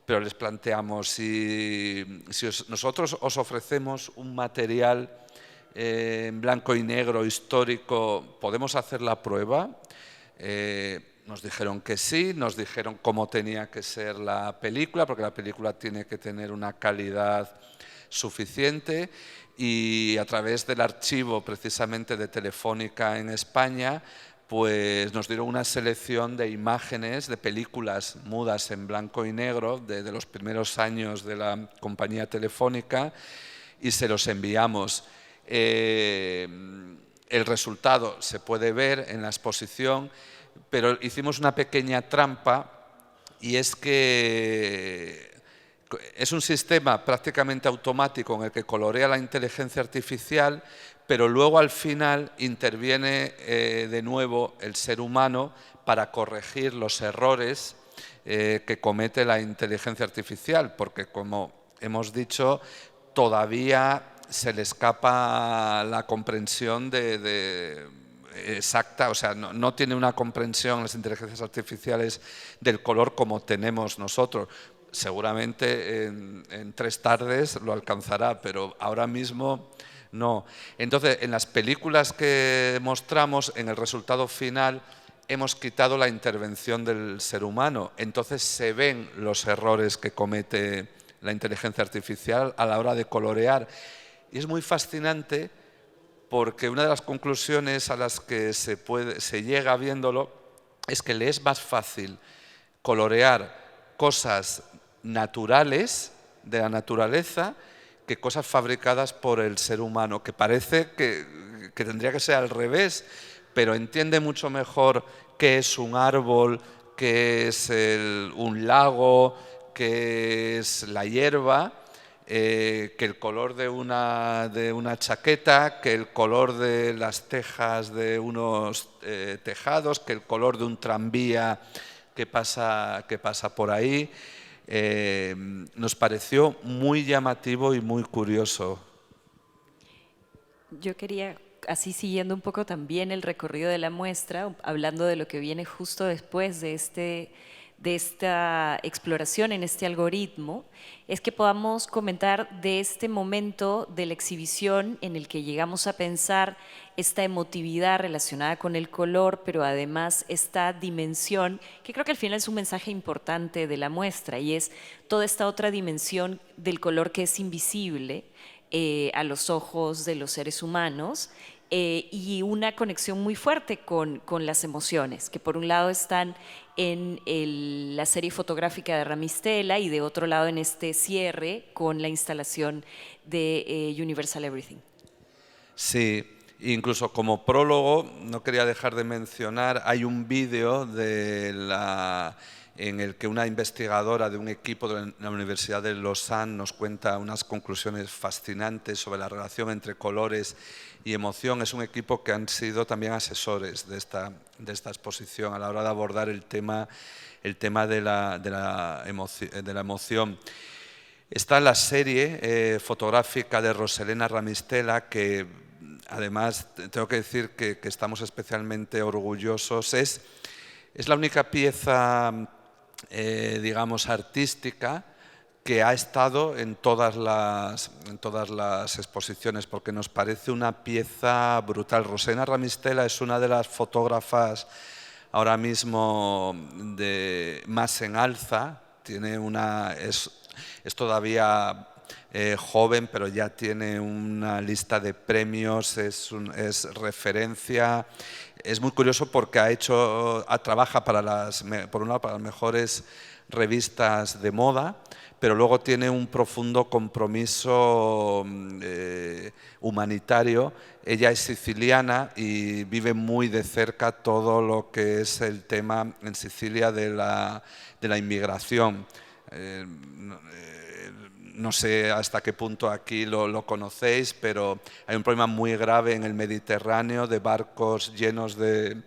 pero les planteamos, si nosotros os ofrecemos un material en blanco y negro histórico, ¿podemos hacer la prueba? Nos dijeron que sí, nos dijeron cómo tenía que ser la película, porque la película tiene que tener una calidad suficiente, y a través del archivo precisamente de Telefónica en España, pues nos dieron una selección de imágenes de películas mudas en blanco y negro de los primeros años de la compañía Telefónica, y se los enviamos. El resultado se puede ver en la exposición, pero hicimos una pequeña trampa, y es que es un sistema prácticamente automático en el que colorea la inteligencia artificial, pero luego al final interviene de nuevo el ser humano para corregir los errores que comete la inteligencia artificial, porque, como hemos dicho, todavía se le escapa la comprensión exacta, o sea, no tiene una comprensión las inteligencias artificiales del color como tenemos nosotros. Seguramente en 3 tardes lo alcanzará, pero ahora mismo no. Entonces, en las películas que mostramos, en el resultado final, hemos quitado la intervención del ser humano. Entonces se ven los errores que comete la inteligencia artificial a la hora de colorear. Y es muy fascinante, porque una de las conclusiones a las que se llega viéndolo es que le es más fácil colorear cosas naturales de la naturaleza que cosas fabricadas por el ser humano, que parece que tendría que ser al revés, pero entiende mucho mejor qué es un árbol, qué es un lago, qué es la hierba, que el color de una chaqueta, que el color de las tejas de unos tejados, que el color de un tranvía que pasa por ahí. Nos pareció muy llamativo y muy curioso. Yo quería, así siguiendo un poco también el recorrido de la muestra, hablando de lo que viene justo después de esta exploración en este algoritmo, es que podamos comentar de este momento de la exhibición en el que llegamos a pensar esta emotividad relacionada con el color, pero además esta dimensión, que creo que al final es un mensaje importante de la muestra, y es toda esta otra dimensión del color que es invisible a los ojos de los seres humanos, y una conexión muy fuerte con las emociones, que por un lado están en la serie fotográfica de Ramistela, y de otro lado en este cierre con la instalación de Universal Everything. Sí, incluso como prólogo, no quería dejar de mencionar, hay un vídeo en el que una investigadora de un equipo de la Universidad de Lausanne nos cuenta unas conclusiones fascinantes sobre la relación entre colores y emoción. Es un equipo que han sido también asesores de esta exposición a la hora de abordar el tema de la emoción. Está la serie fotográfica de Roselena Ramistela, que además tengo que decir que estamos especialmente orgullosos. Es la única pieza, digamos, artística que ha estado en todas las exposiciones, porque nos parece una pieza brutal. Roselena Ramistela es una de las fotógrafas ahora mismo más en alza. Es todavía joven, pero ya tiene una lista de premios, es referencia. Es muy curioso porque trabaja por un lado para las mejores revistas de moda, pero luego tiene un profundo compromiso humanitario. Ella es siciliana y vive muy de cerca todo lo que es el tema en Sicilia de la inmigración. No sé hasta qué punto aquí lo conocéis, pero hay un problema muy grave en el Mediterráneo de barcos llenos de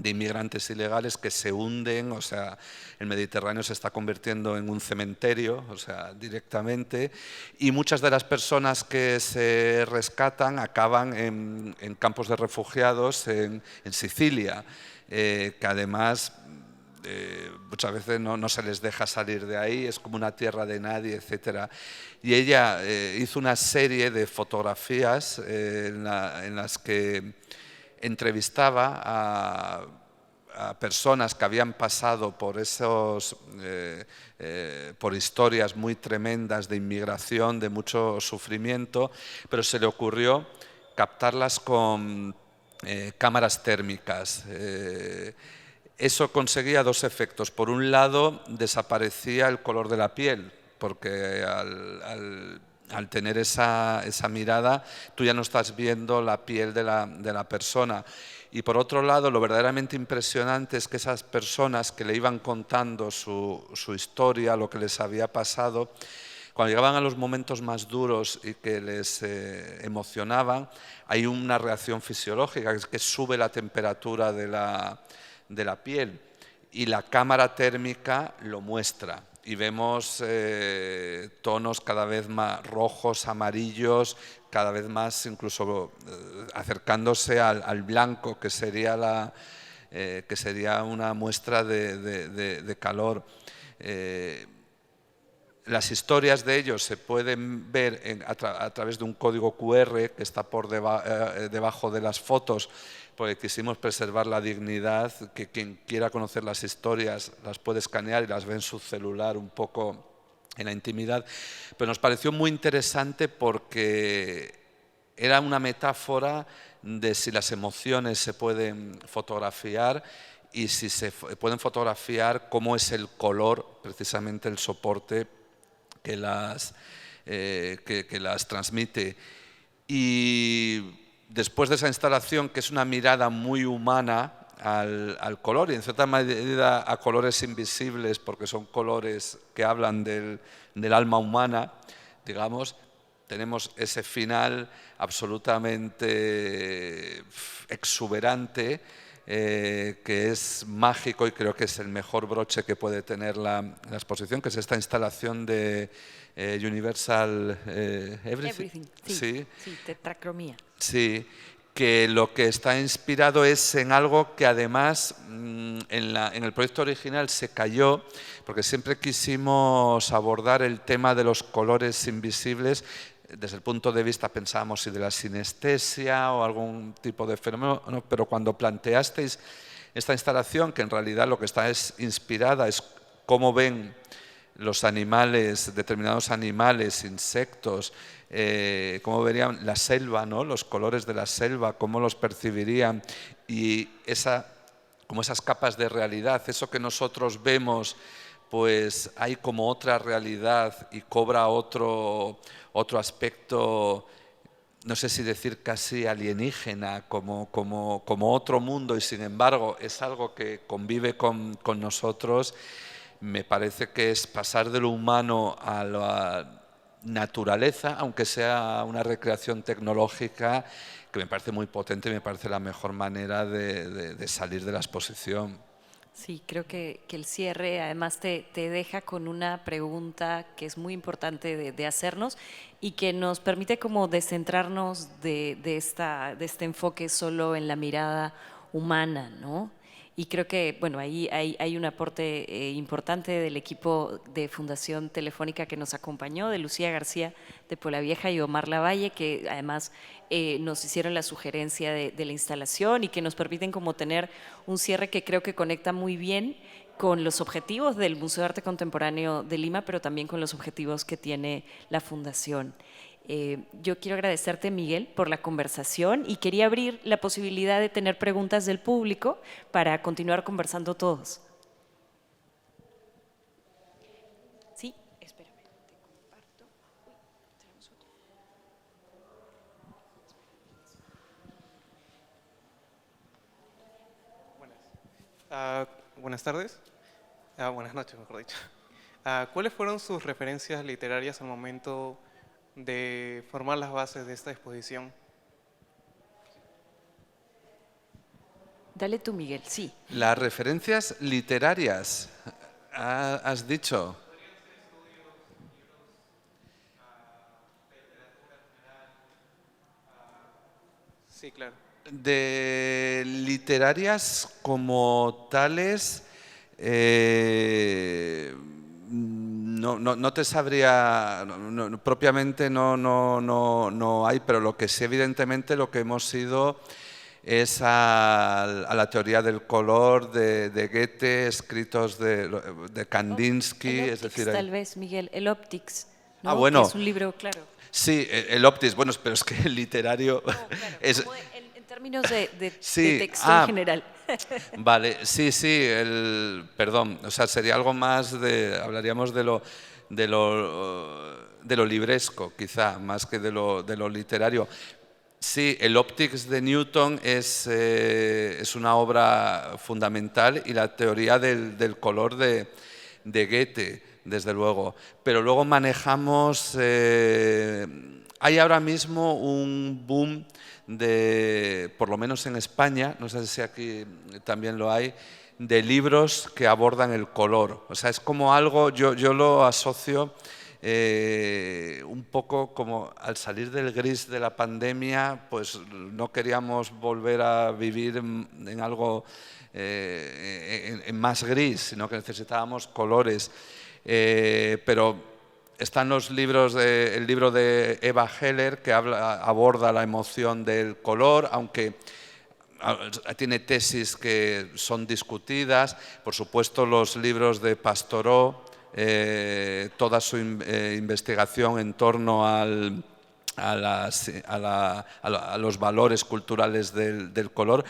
inmigrantes ilegales que se hunden. O sea, el Mediterráneo se está convirtiendo en un cementerio, o sea, directamente, y muchas de las personas que se rescatan acaban en campos de refugiados en Sicilia, que además muchas veces no se les deja salir de ahí, es como una tierra de nadie, etc. Y ella hizo una serie de fotografías en las que entrevistaba a personas que habían pasado por por historias muy tremendas de inmigración, de mucho sufrimiento, pero se le ocurrió captarlas con cámaras térmicas. Eso conseguía dos efectos. Por un lado, desaparecía el color de la piel, porque al tener esa mirada, tú ya no estás viendo la piel de la persona. Y por otro lado, lo verdaderamente impresionante es que esas personas que le iban contando su historia, lo que les había pasado, cuando llegaban a los momentos más duros y que les emocionaban, hay una reacción fisiológica, que es que sube la temperatura de la piel, y la cámara térmica lo muestra. Y vemos tonos cada vez más rojos, amarillos, cada vez más incluso acercándose al blanco, que sería una muestra de calor. Las historias de ellos se pueden ver a través de un código QR que está por debajo de las fotos, porque quisimos preservar la dignidad, que quien quiera conocer las historias las puede escanear y las ve en su celular un poco en la intimidad. Pero nos pareció muy interesante porque era una metáfora de si las emociones se pueden fotografiar y si se pueden fotografiar cómo es el color, precisamente el soporte que las transmite. Y después de esa instalación, que es una mirada muy humana al color y en cierta medida a colores invisibles, porque son colores que hablan del alma humana, digamos, tenemos ese final absolutamente exuberante, que es mágico, y creo que es el mejor broche que puede tener la exposición, que es esta instalación de Universal Everything. Sí, tetracromía. Sí, que lo que está inspirado es en algo que además en el proyecto original se cayó, porque siempre quisimos abordar el tema de los colores invisibles desde el punto de vista, pensábamos, si de la sinestesia o algún tipo de fenómeno, no, pero cuando planteasteis esta instalación, que en realidad lo que está es inspirada es cómo ven los animales, determinados animales, insectos, cómo verían la selva, ¿no? Los colores de la selva, cómo los percibirían, y como esas capas de realidad, eso que nosotros vemos, pues hay como otra realidad y cobra otro aspecto, no sé si decir casi alienígena, como otro mundo, y sin embargo es algo que convive con nosotros. Me parece que es pasar de lo humano a la naturaleza, aunque sea una recreación tecnológica, que me parece muy potente y me parece la mejor manera de salir de la exposición. Sí, creo que el cierre además te deja con una pregunta que es muy importante de hacernos y que nos permite como descentrarnos de este enfoque solo en la mirada humana, ¿no? Y creo que, bueno, ahí hay un aporte importante del equipo de Fundación Telefónica que nos acompañó, de Lucía García de Polavieja y Omar Lavalle, que además nos hicieron la sugerencia de la instalación y que nos permiten como tener un cierre que creo que conecta muy bien con los objetivos del Museo de Arte Contemporáneo de Lima, pero también con los objetivos que tiene la Fundación. Yo quiero agradecerte, Miguel, por la conversación y quería abrir la posibilidad de tener preguntas del público para continuar conversando todos. Sí, espérame, te comparto. Uy, tenemos otro. Buenas tardes. Buenas noches, mejor dicho. ¿Cuáles fueron sus referencias literarias al momento de formar las bases de esta exposición? Dale tú, Miguel, sí. Las referencias literarias, has dicho. Sí, claro. De literarias como tales, no te sabría, propiamente no hay, pero lo que sí evidentemente lo que hemos ido es a la teoría del color de Goethe, escritos de Kandinsky, El es Optics, decir, tal vez, Miguel, el Optics, ¿no? Ah, bueno. Que es un libro, claro. Sí, el Optics, bueno, pero es que el literario No, claro, es... como en términos de Sí, texto en general. Vale, sí, perdón, o sea, sería algo más hablaríamos de lo libresco, quizá, más que de lo literario. Sí, el Optics de Newton es una obra fundamental y la teoría del color de Goethe, desde luego. Pero luego manejamos, hay ahora mismo un boom por lo menos en España, no sé si aquí también lo hay, de libros que abordan el color. O sea, es como algo, yo lo asocio un poco como al salir del gris de la pandemia, pues no queríamos volver a vivir en algo en más gris, sino que necesitábamos colores. Pero están los libros, el libro de Eva Heller que aborda la emoción del color, aunque tiene tesis que son discutidas. Por supuesto, los libros de Pastoró, toda su investigación en torno a los valores culturales del color,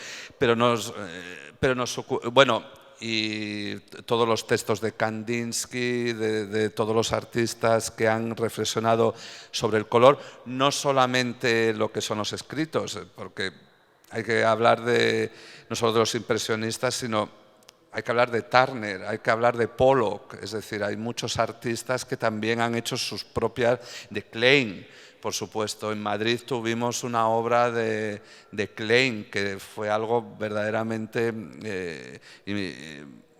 bueno, y todos los textos de Kandinsky, de todos los artistas que han reflexionado sobre el color, no solamente lo que son los escritos, porque hay que hablar no solo de los impresionistas, sino hay que hablar de Turner, hay que hablar de Pollock, es decir, hay muchos artistas que también han hecho sus propias, de Klein, por supuesto. En Madrid tuvimos una obra de Klein que fue algo verdaderamente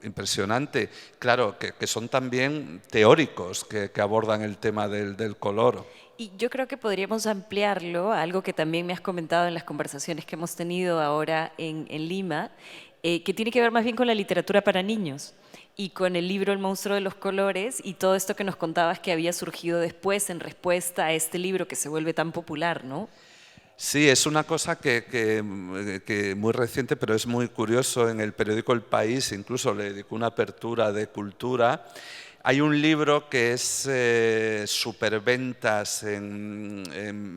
impresionante. Claro, que son también teóricos que abordan el tema del color. Y yo creo que podríamos ampliarlo a algo que también me has comentado en las conversaciones que hemos tenido ahora en Lima, que tiene que ver más bien con la literatura para niños y con el libro El monstruo de los colores y todo esto que nos contabas que había surgido después en respuesta a este libro que se vuelve tan popular, ¿no? Sí, es una cosa que muy reciente, pero es muy curioso. En el periódico El País incluso le dedicó una apertura de cultura. Hay un libro que es superventas en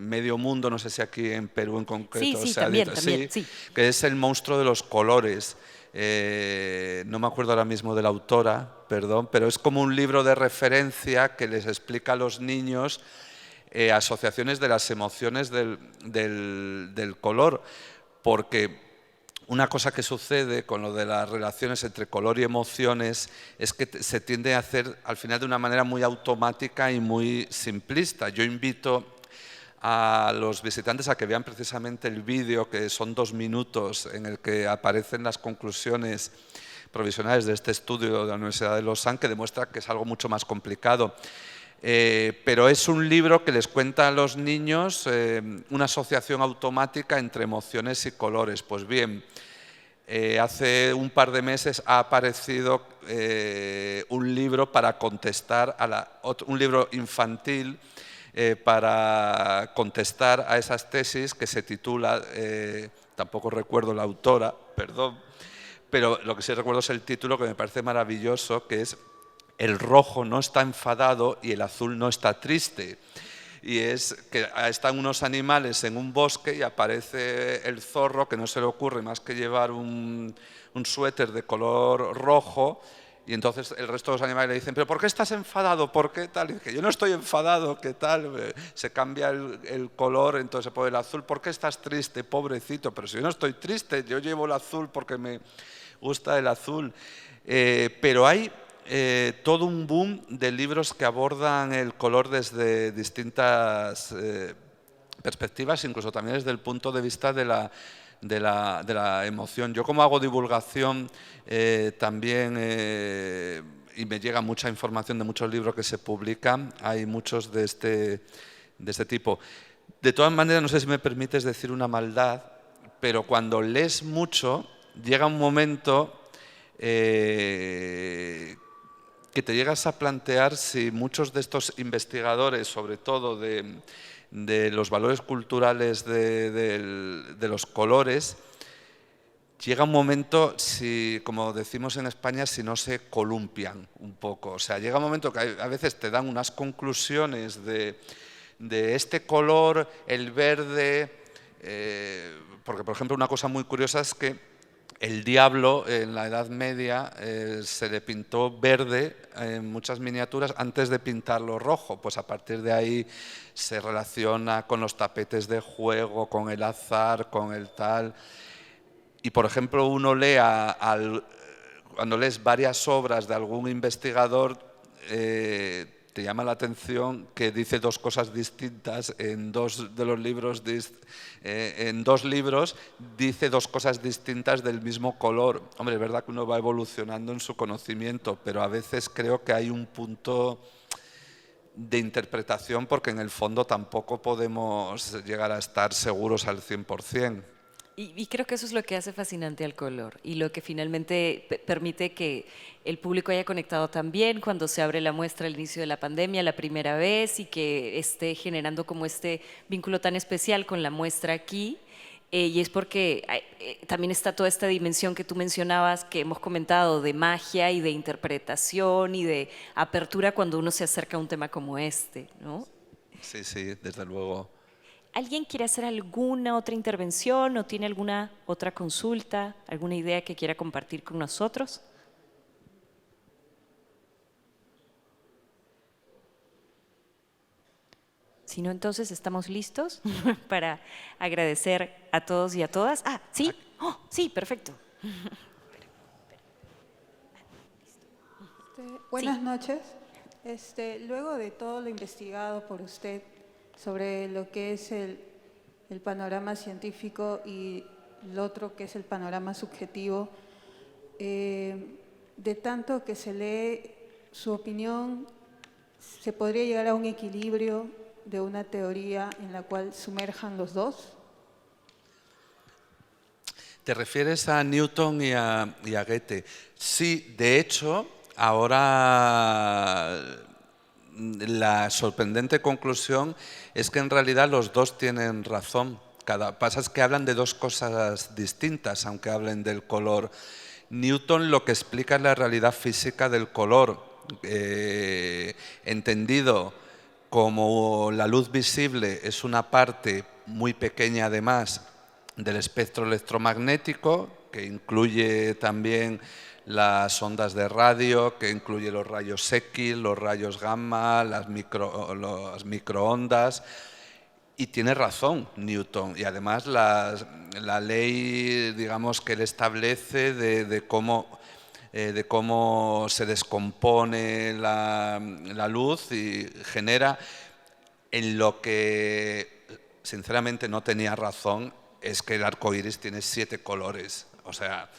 medio mundo, no sé si aquí en Perú en concreto. Sí, también, sí. Que es El monstruo de los colores. No me acuerdo ahora mismo de la autora, perdón, pero es como un libro de referencia que les explica a los niños asociaciones de las emociones del color, porque una cosa que sucede con lo de las relaciones entre color y emociones es que se tiende a hacer al final de una manera muy automática y muy simplista. Yo invito a los visitantes a que vean precisamente el vídeo, que son 2 minutos, en el que aparecen las conclusiones provisionales de este estudio de la Universidad de Lausanne, que demuestra que es algo mucho más complicado. Pero es un libro que les cuenta a los niños una asociación automática entre emociones y colores. Pues bien, hace un par de meses ha aparecido un libro para contestar un libro infantil para contestar a esas tesis, que se titula, tampoco recuerdo la autora, perdón, pero lo que sí recuerdo es el título, que me parece maravilloso, que es "El rojo no está enfadado y el azul no está triste". Y es que están unos animales en un bosque y aparece el zorro, que no se le ocurre más que llevar un suéter de color rojo, y entonces el resto de los animales le dicen: ¿pero por qué estás enfadado? ¿Por qué tal? Y dice: yo no estoy enfadado, ¿qué tal? Se cambia el color, entonces se pone el azul. ¿Por qué estás triste, pobrecito? Pero si yo no estoy triste, yo llevo el azul porque me gusta el azul. Pero hay todo un boom de libros que abordan el color desde distintas perspectivas, incluso también desde el punto de vista de la emoción. Yo, como hago divulgación también, y me llega mucha información de muchos libros que se publican, hay muchos de este tipo. De todas maneras, no sé si me permites decir una maldad, pero cuando lees mucho, llega un momento que te llegas a plantear si muchos de estos investigadores, sobre todo de los valores culturales de los colores, llega un momento, si, como decimos en España, si no se columpian un poco. O sea, llega un momento que a veces te dan unas conclusiones de este color, el verde, porque, por ejemplo, una cosa muy curiosa es que el diablo en la Edad Media se le pintó verde en muchas miniaturas antes de pintarlo rojo. Pues a partir de ahí se relaciona con los tapetes de juego, con el azar, con el tal. Y, por ejemplo, uno lee cuando lees varias obras de algún investigador, te llama la atención que dice dos cosas distintas en dos de los libros, en dos libros dice dos cosas distintas del mismo color. Hombre, es verdad que uno va evolucionando en su conocimiento, pero a veces creo que hay un punto de interpretación, porque en el fondo tampoco podemos llegar a estar seguros al 100%. Y creo que eso es lo que hace fascinante al color y lo que finalmente permite que el público haya conectado también cuando se abre la muestra al inicio de la pandemia la primera vez, y que esté generando como este vínculo tan especial con la muestra aquí. Y es porque también está toda esta dimensión que tú mencionabas, que hemos comentado, de magia y de interpretación y de apertura cuando uno se acerca a un tema como este, ¿no? Sí, sí, desde luego. ¿Alguien quiere hacer alguna otra intervención o tiene alguna otra consulta, alguna idea que quiera compartir con nosotros? Si no, entonces estamos listos para agradecer a todos y a todas. Ah, ¿sí? Oh, sí, perfecto. Buenas noches. Luego de todo lo investigado por usted sobre lo que es el panorama científico y lo otro que es el panorama subjetivo, de tanto que se lee su opinión, ¿se podría llegar a un equilibrio de una teoría en la cual sumerjan los dos? ¿Te refieres a Newton y a Goethe? Sí, de hecho, ahora la sorprendente conclusión es que en realidad los dos tienen razón. Pasa es que hablan de dos cosas distintas, aunque hablen del color. Newton lo que explica es la realidad física del color, entendido como la luz visible es una parte muy pequeña, además, del espectro electromagnético, que incluye también las ondas de radio, que incluye los rayos X, los rayos gamma, las microondas. Y tiene razón Newton. Y además la ley, digamos, que él establece de cómo se descompone la luz y genera, en lo que sinceramente no tenía razón, es que el arco iris tiene 7 colores. O sea,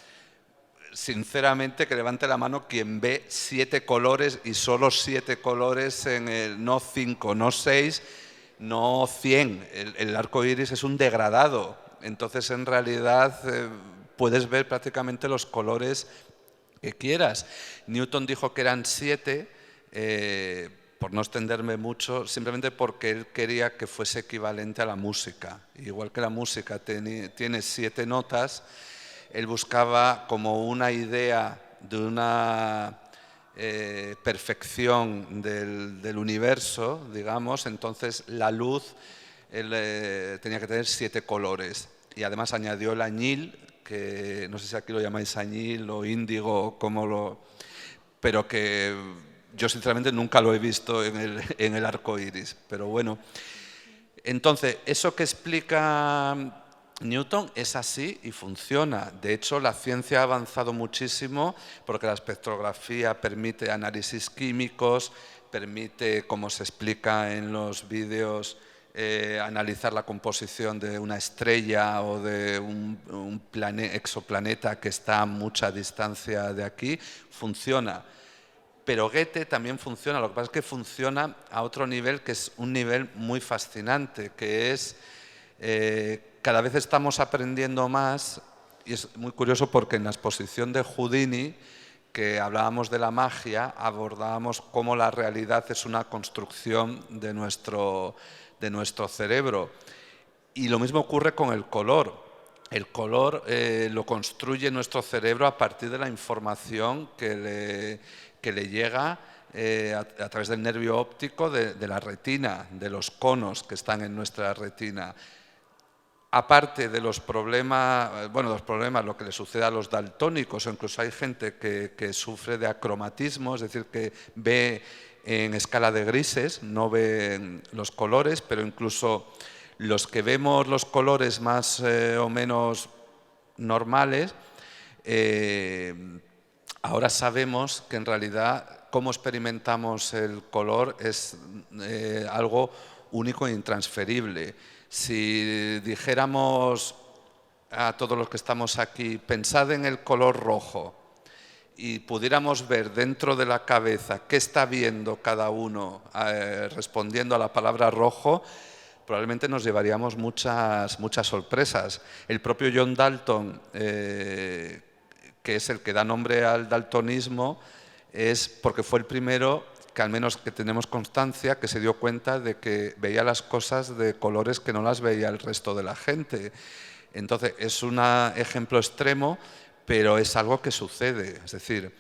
sinceramente, que levante la mano quien ve 7 colores, y solo 7 colores, no 5, no 6, no 100. El arco iris es un degradado. Entonces, en realidad, puedes ver prácticamente los colores que quieras. Newton dijo que eran 7, por no extenderme mucho, simplemente porque él quería que fuese equivalente a la música. Igual que la música tiene 7 notas, Él buscaba como una idea de una perfección del universo, digamos. Entonces la luz tenía que tener 7 colores y además añadió el añil, que no sé si aquí lo llamáis añil o índigo, pero que yo sinceramente nunca lo he visto en el arco iris, pero bueno. Entonces, eso que explica Newton es así y funciona. De hecho, la ciencia ha avanzado muchísimo porque la espectrografía permite análisis químicos, permite, como se explica en los vídeos, analizar la composición de una estrella o de un exoplaneta que está a mucha distancia de aquí. Funciona. Pero Goethe también funciona, lo que pasa es que funciona a otro nivel, que es un nivel muy fascinante, que es cada vez estamos aprendiendo más, y es muy curioso porque en la exposición de Houdini, que hablábamos de la magia, abordábamos cómo la realidad es una construcción de nuestro cerebro. Y lo mismo ocurre con el color. El color lo construye nuestro cerebro a partir de la información que le llega a través del nervio óptico de la retina, de los conos que están en nuestra retina. Aparte de los problemas, lo que le sucede a los daltónicos, o incluso hay gente que sufre de acromatismo, es decir, que ve en escala de grises, no ve los colores, pero incluso los que vemos los colores más o menos normales, ahora sabemos que en realidad cómo experimentamos el color es algo único e intransferible. Si dijéramos a todos los que estamos aquí, pensad en el color rojo y pudiéramos ver dentro de la cabeza qué está viendo cada uno respondiendo a la palabra rojo, probablemente nos llevaríamos muchas sorpresas. El propio John Dalton, que es el que da nombre al daltonismo, es porque fue el primero que al menos que tenemos constancia, que se dio cuenta de que veía las cosas de colores que no las veía el resto de la gente. Entonces, es un ejemplo extremo, pero es algo que sucede. Es decir,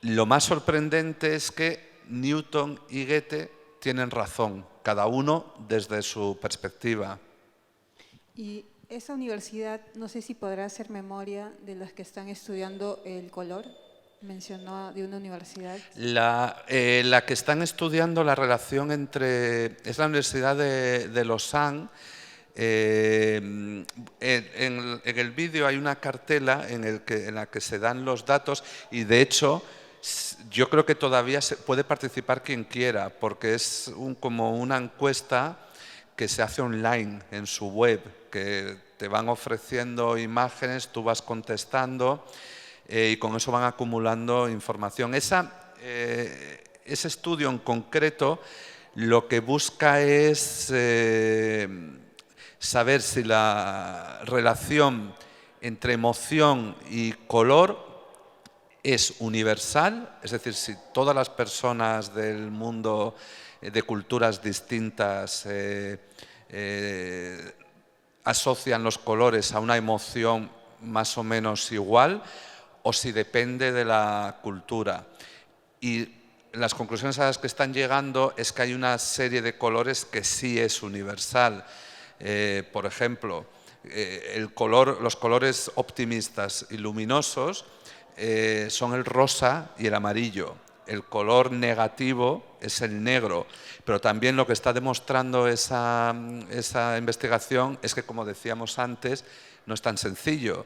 lo más sorprendente es que Newton y Goethe tienen razón, cada uno desde su perspectiva. Y esa universidad, no sé si podrá hacer memoria de los que están estudiando el color. Mencionó de una universidad. La que están estudiando la relación es la Universidad de Lausanne. En el vídeo hay una cartela en la que se dan los datos y de hecho yo creo que todavía puede participar quien quiera porque es como una encuesta que se hace online en su web, que te van ofreciendo imágenes, tú vas contestando. Y con eso van acumulando información. Ese estudio en concreto lo que busca es saber si la relación entre emoción y color es universal, es decir, si todas las personas del mundo de culturas distintas asocian los colores a una emoción más o menos igual, o si depende de la cultura. Y las conclusiones a las que están llegando es que hay una serie de colores que sí es universal. Por ejemplo, los colores optimistas y luminosos son el rosa y el amarillo. El color negativo es el negro. Pero también lo que está demostrando esa investigación es que, como decíamos antes, no es tan sencillo.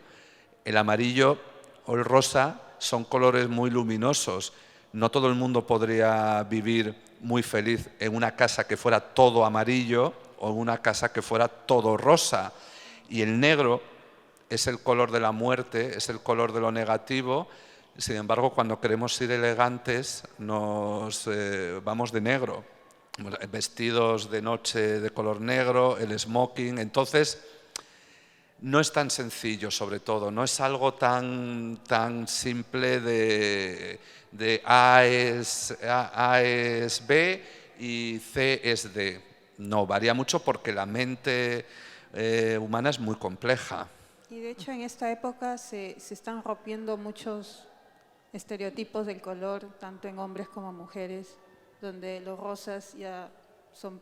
El amarillo o el rosa son colores muy luminosos. No todo el mundo podría vivir muy feliz en una casa que fuera todo amarillo o en una casa que fuera todo rosa. Y el negro es el color de la muerte, es el color de lo negativo. Sin embargo, cuando queremos ir elegantes, nos vamos de negro. Vestidos de noche de color negro, el smoking. Entonces, no es tan sencillo, sobre todo, no es algo tan simple de A es B y C es D. No, varía mucho porque la mente humana es muy compleja. Y de hecho en esta época se están rompiendo muchos estereotipos del color, tanto en hombres como mujeres, donde los rosas ya son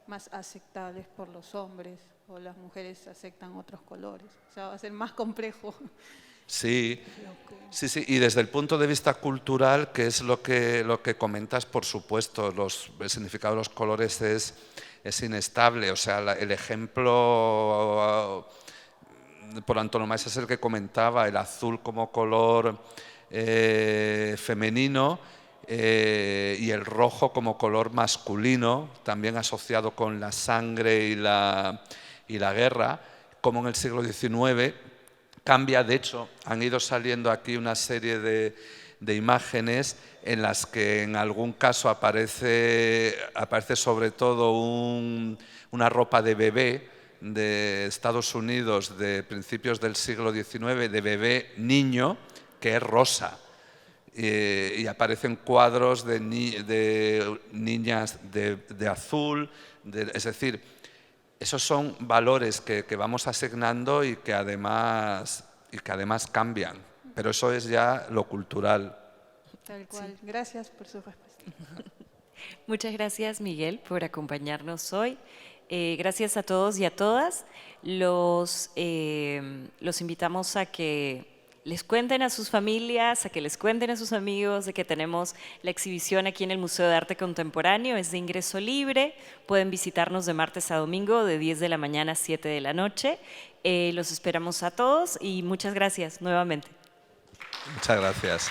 más aceptables por los hombres o las mujeres aceptan otros colores. O sea, va a ser más complejo. Sí, sí, y desde el punto de vista cultural, que es lo que comentas, por supuesto, el significado de los colores es inestable. O sea, el ejemplo por antonomasia es el que comentaba, el azul como color femenino y el rojo como color masculino, también asociado con la sangre y la guerra, como en el siglo XIX cambia. De hecho, han ido saliendo aquí una serie de imágenes en las que en algún caso aparece sobre todo una ropa de bebé de Estados Unidos de principios del siglo XIX, de bebé niño, que es rosa. Y aparecen cuadros de niñas de azul, es decir, esos son valores que vamos asignando y que además cambian, pero eso es ya lo cultural. Tal cual. Sí. Gracias por su respuesta. Muchas gracias, Miguel, por acompañarnos hoy. Gracias a todos y a todas. Los invitamos a que les cuenten a sus familias, a que les cuenten a sus amigos de que tenemos la exhibición aquí en el Museo de Arte Contemporáneo. Es de ingreso libre. Pueden visitarnos de martes a domingo de 10 de la mañana a 7 de la noche. Los esperamos a todos y muchas gracias nuevamente. Muchas gracias.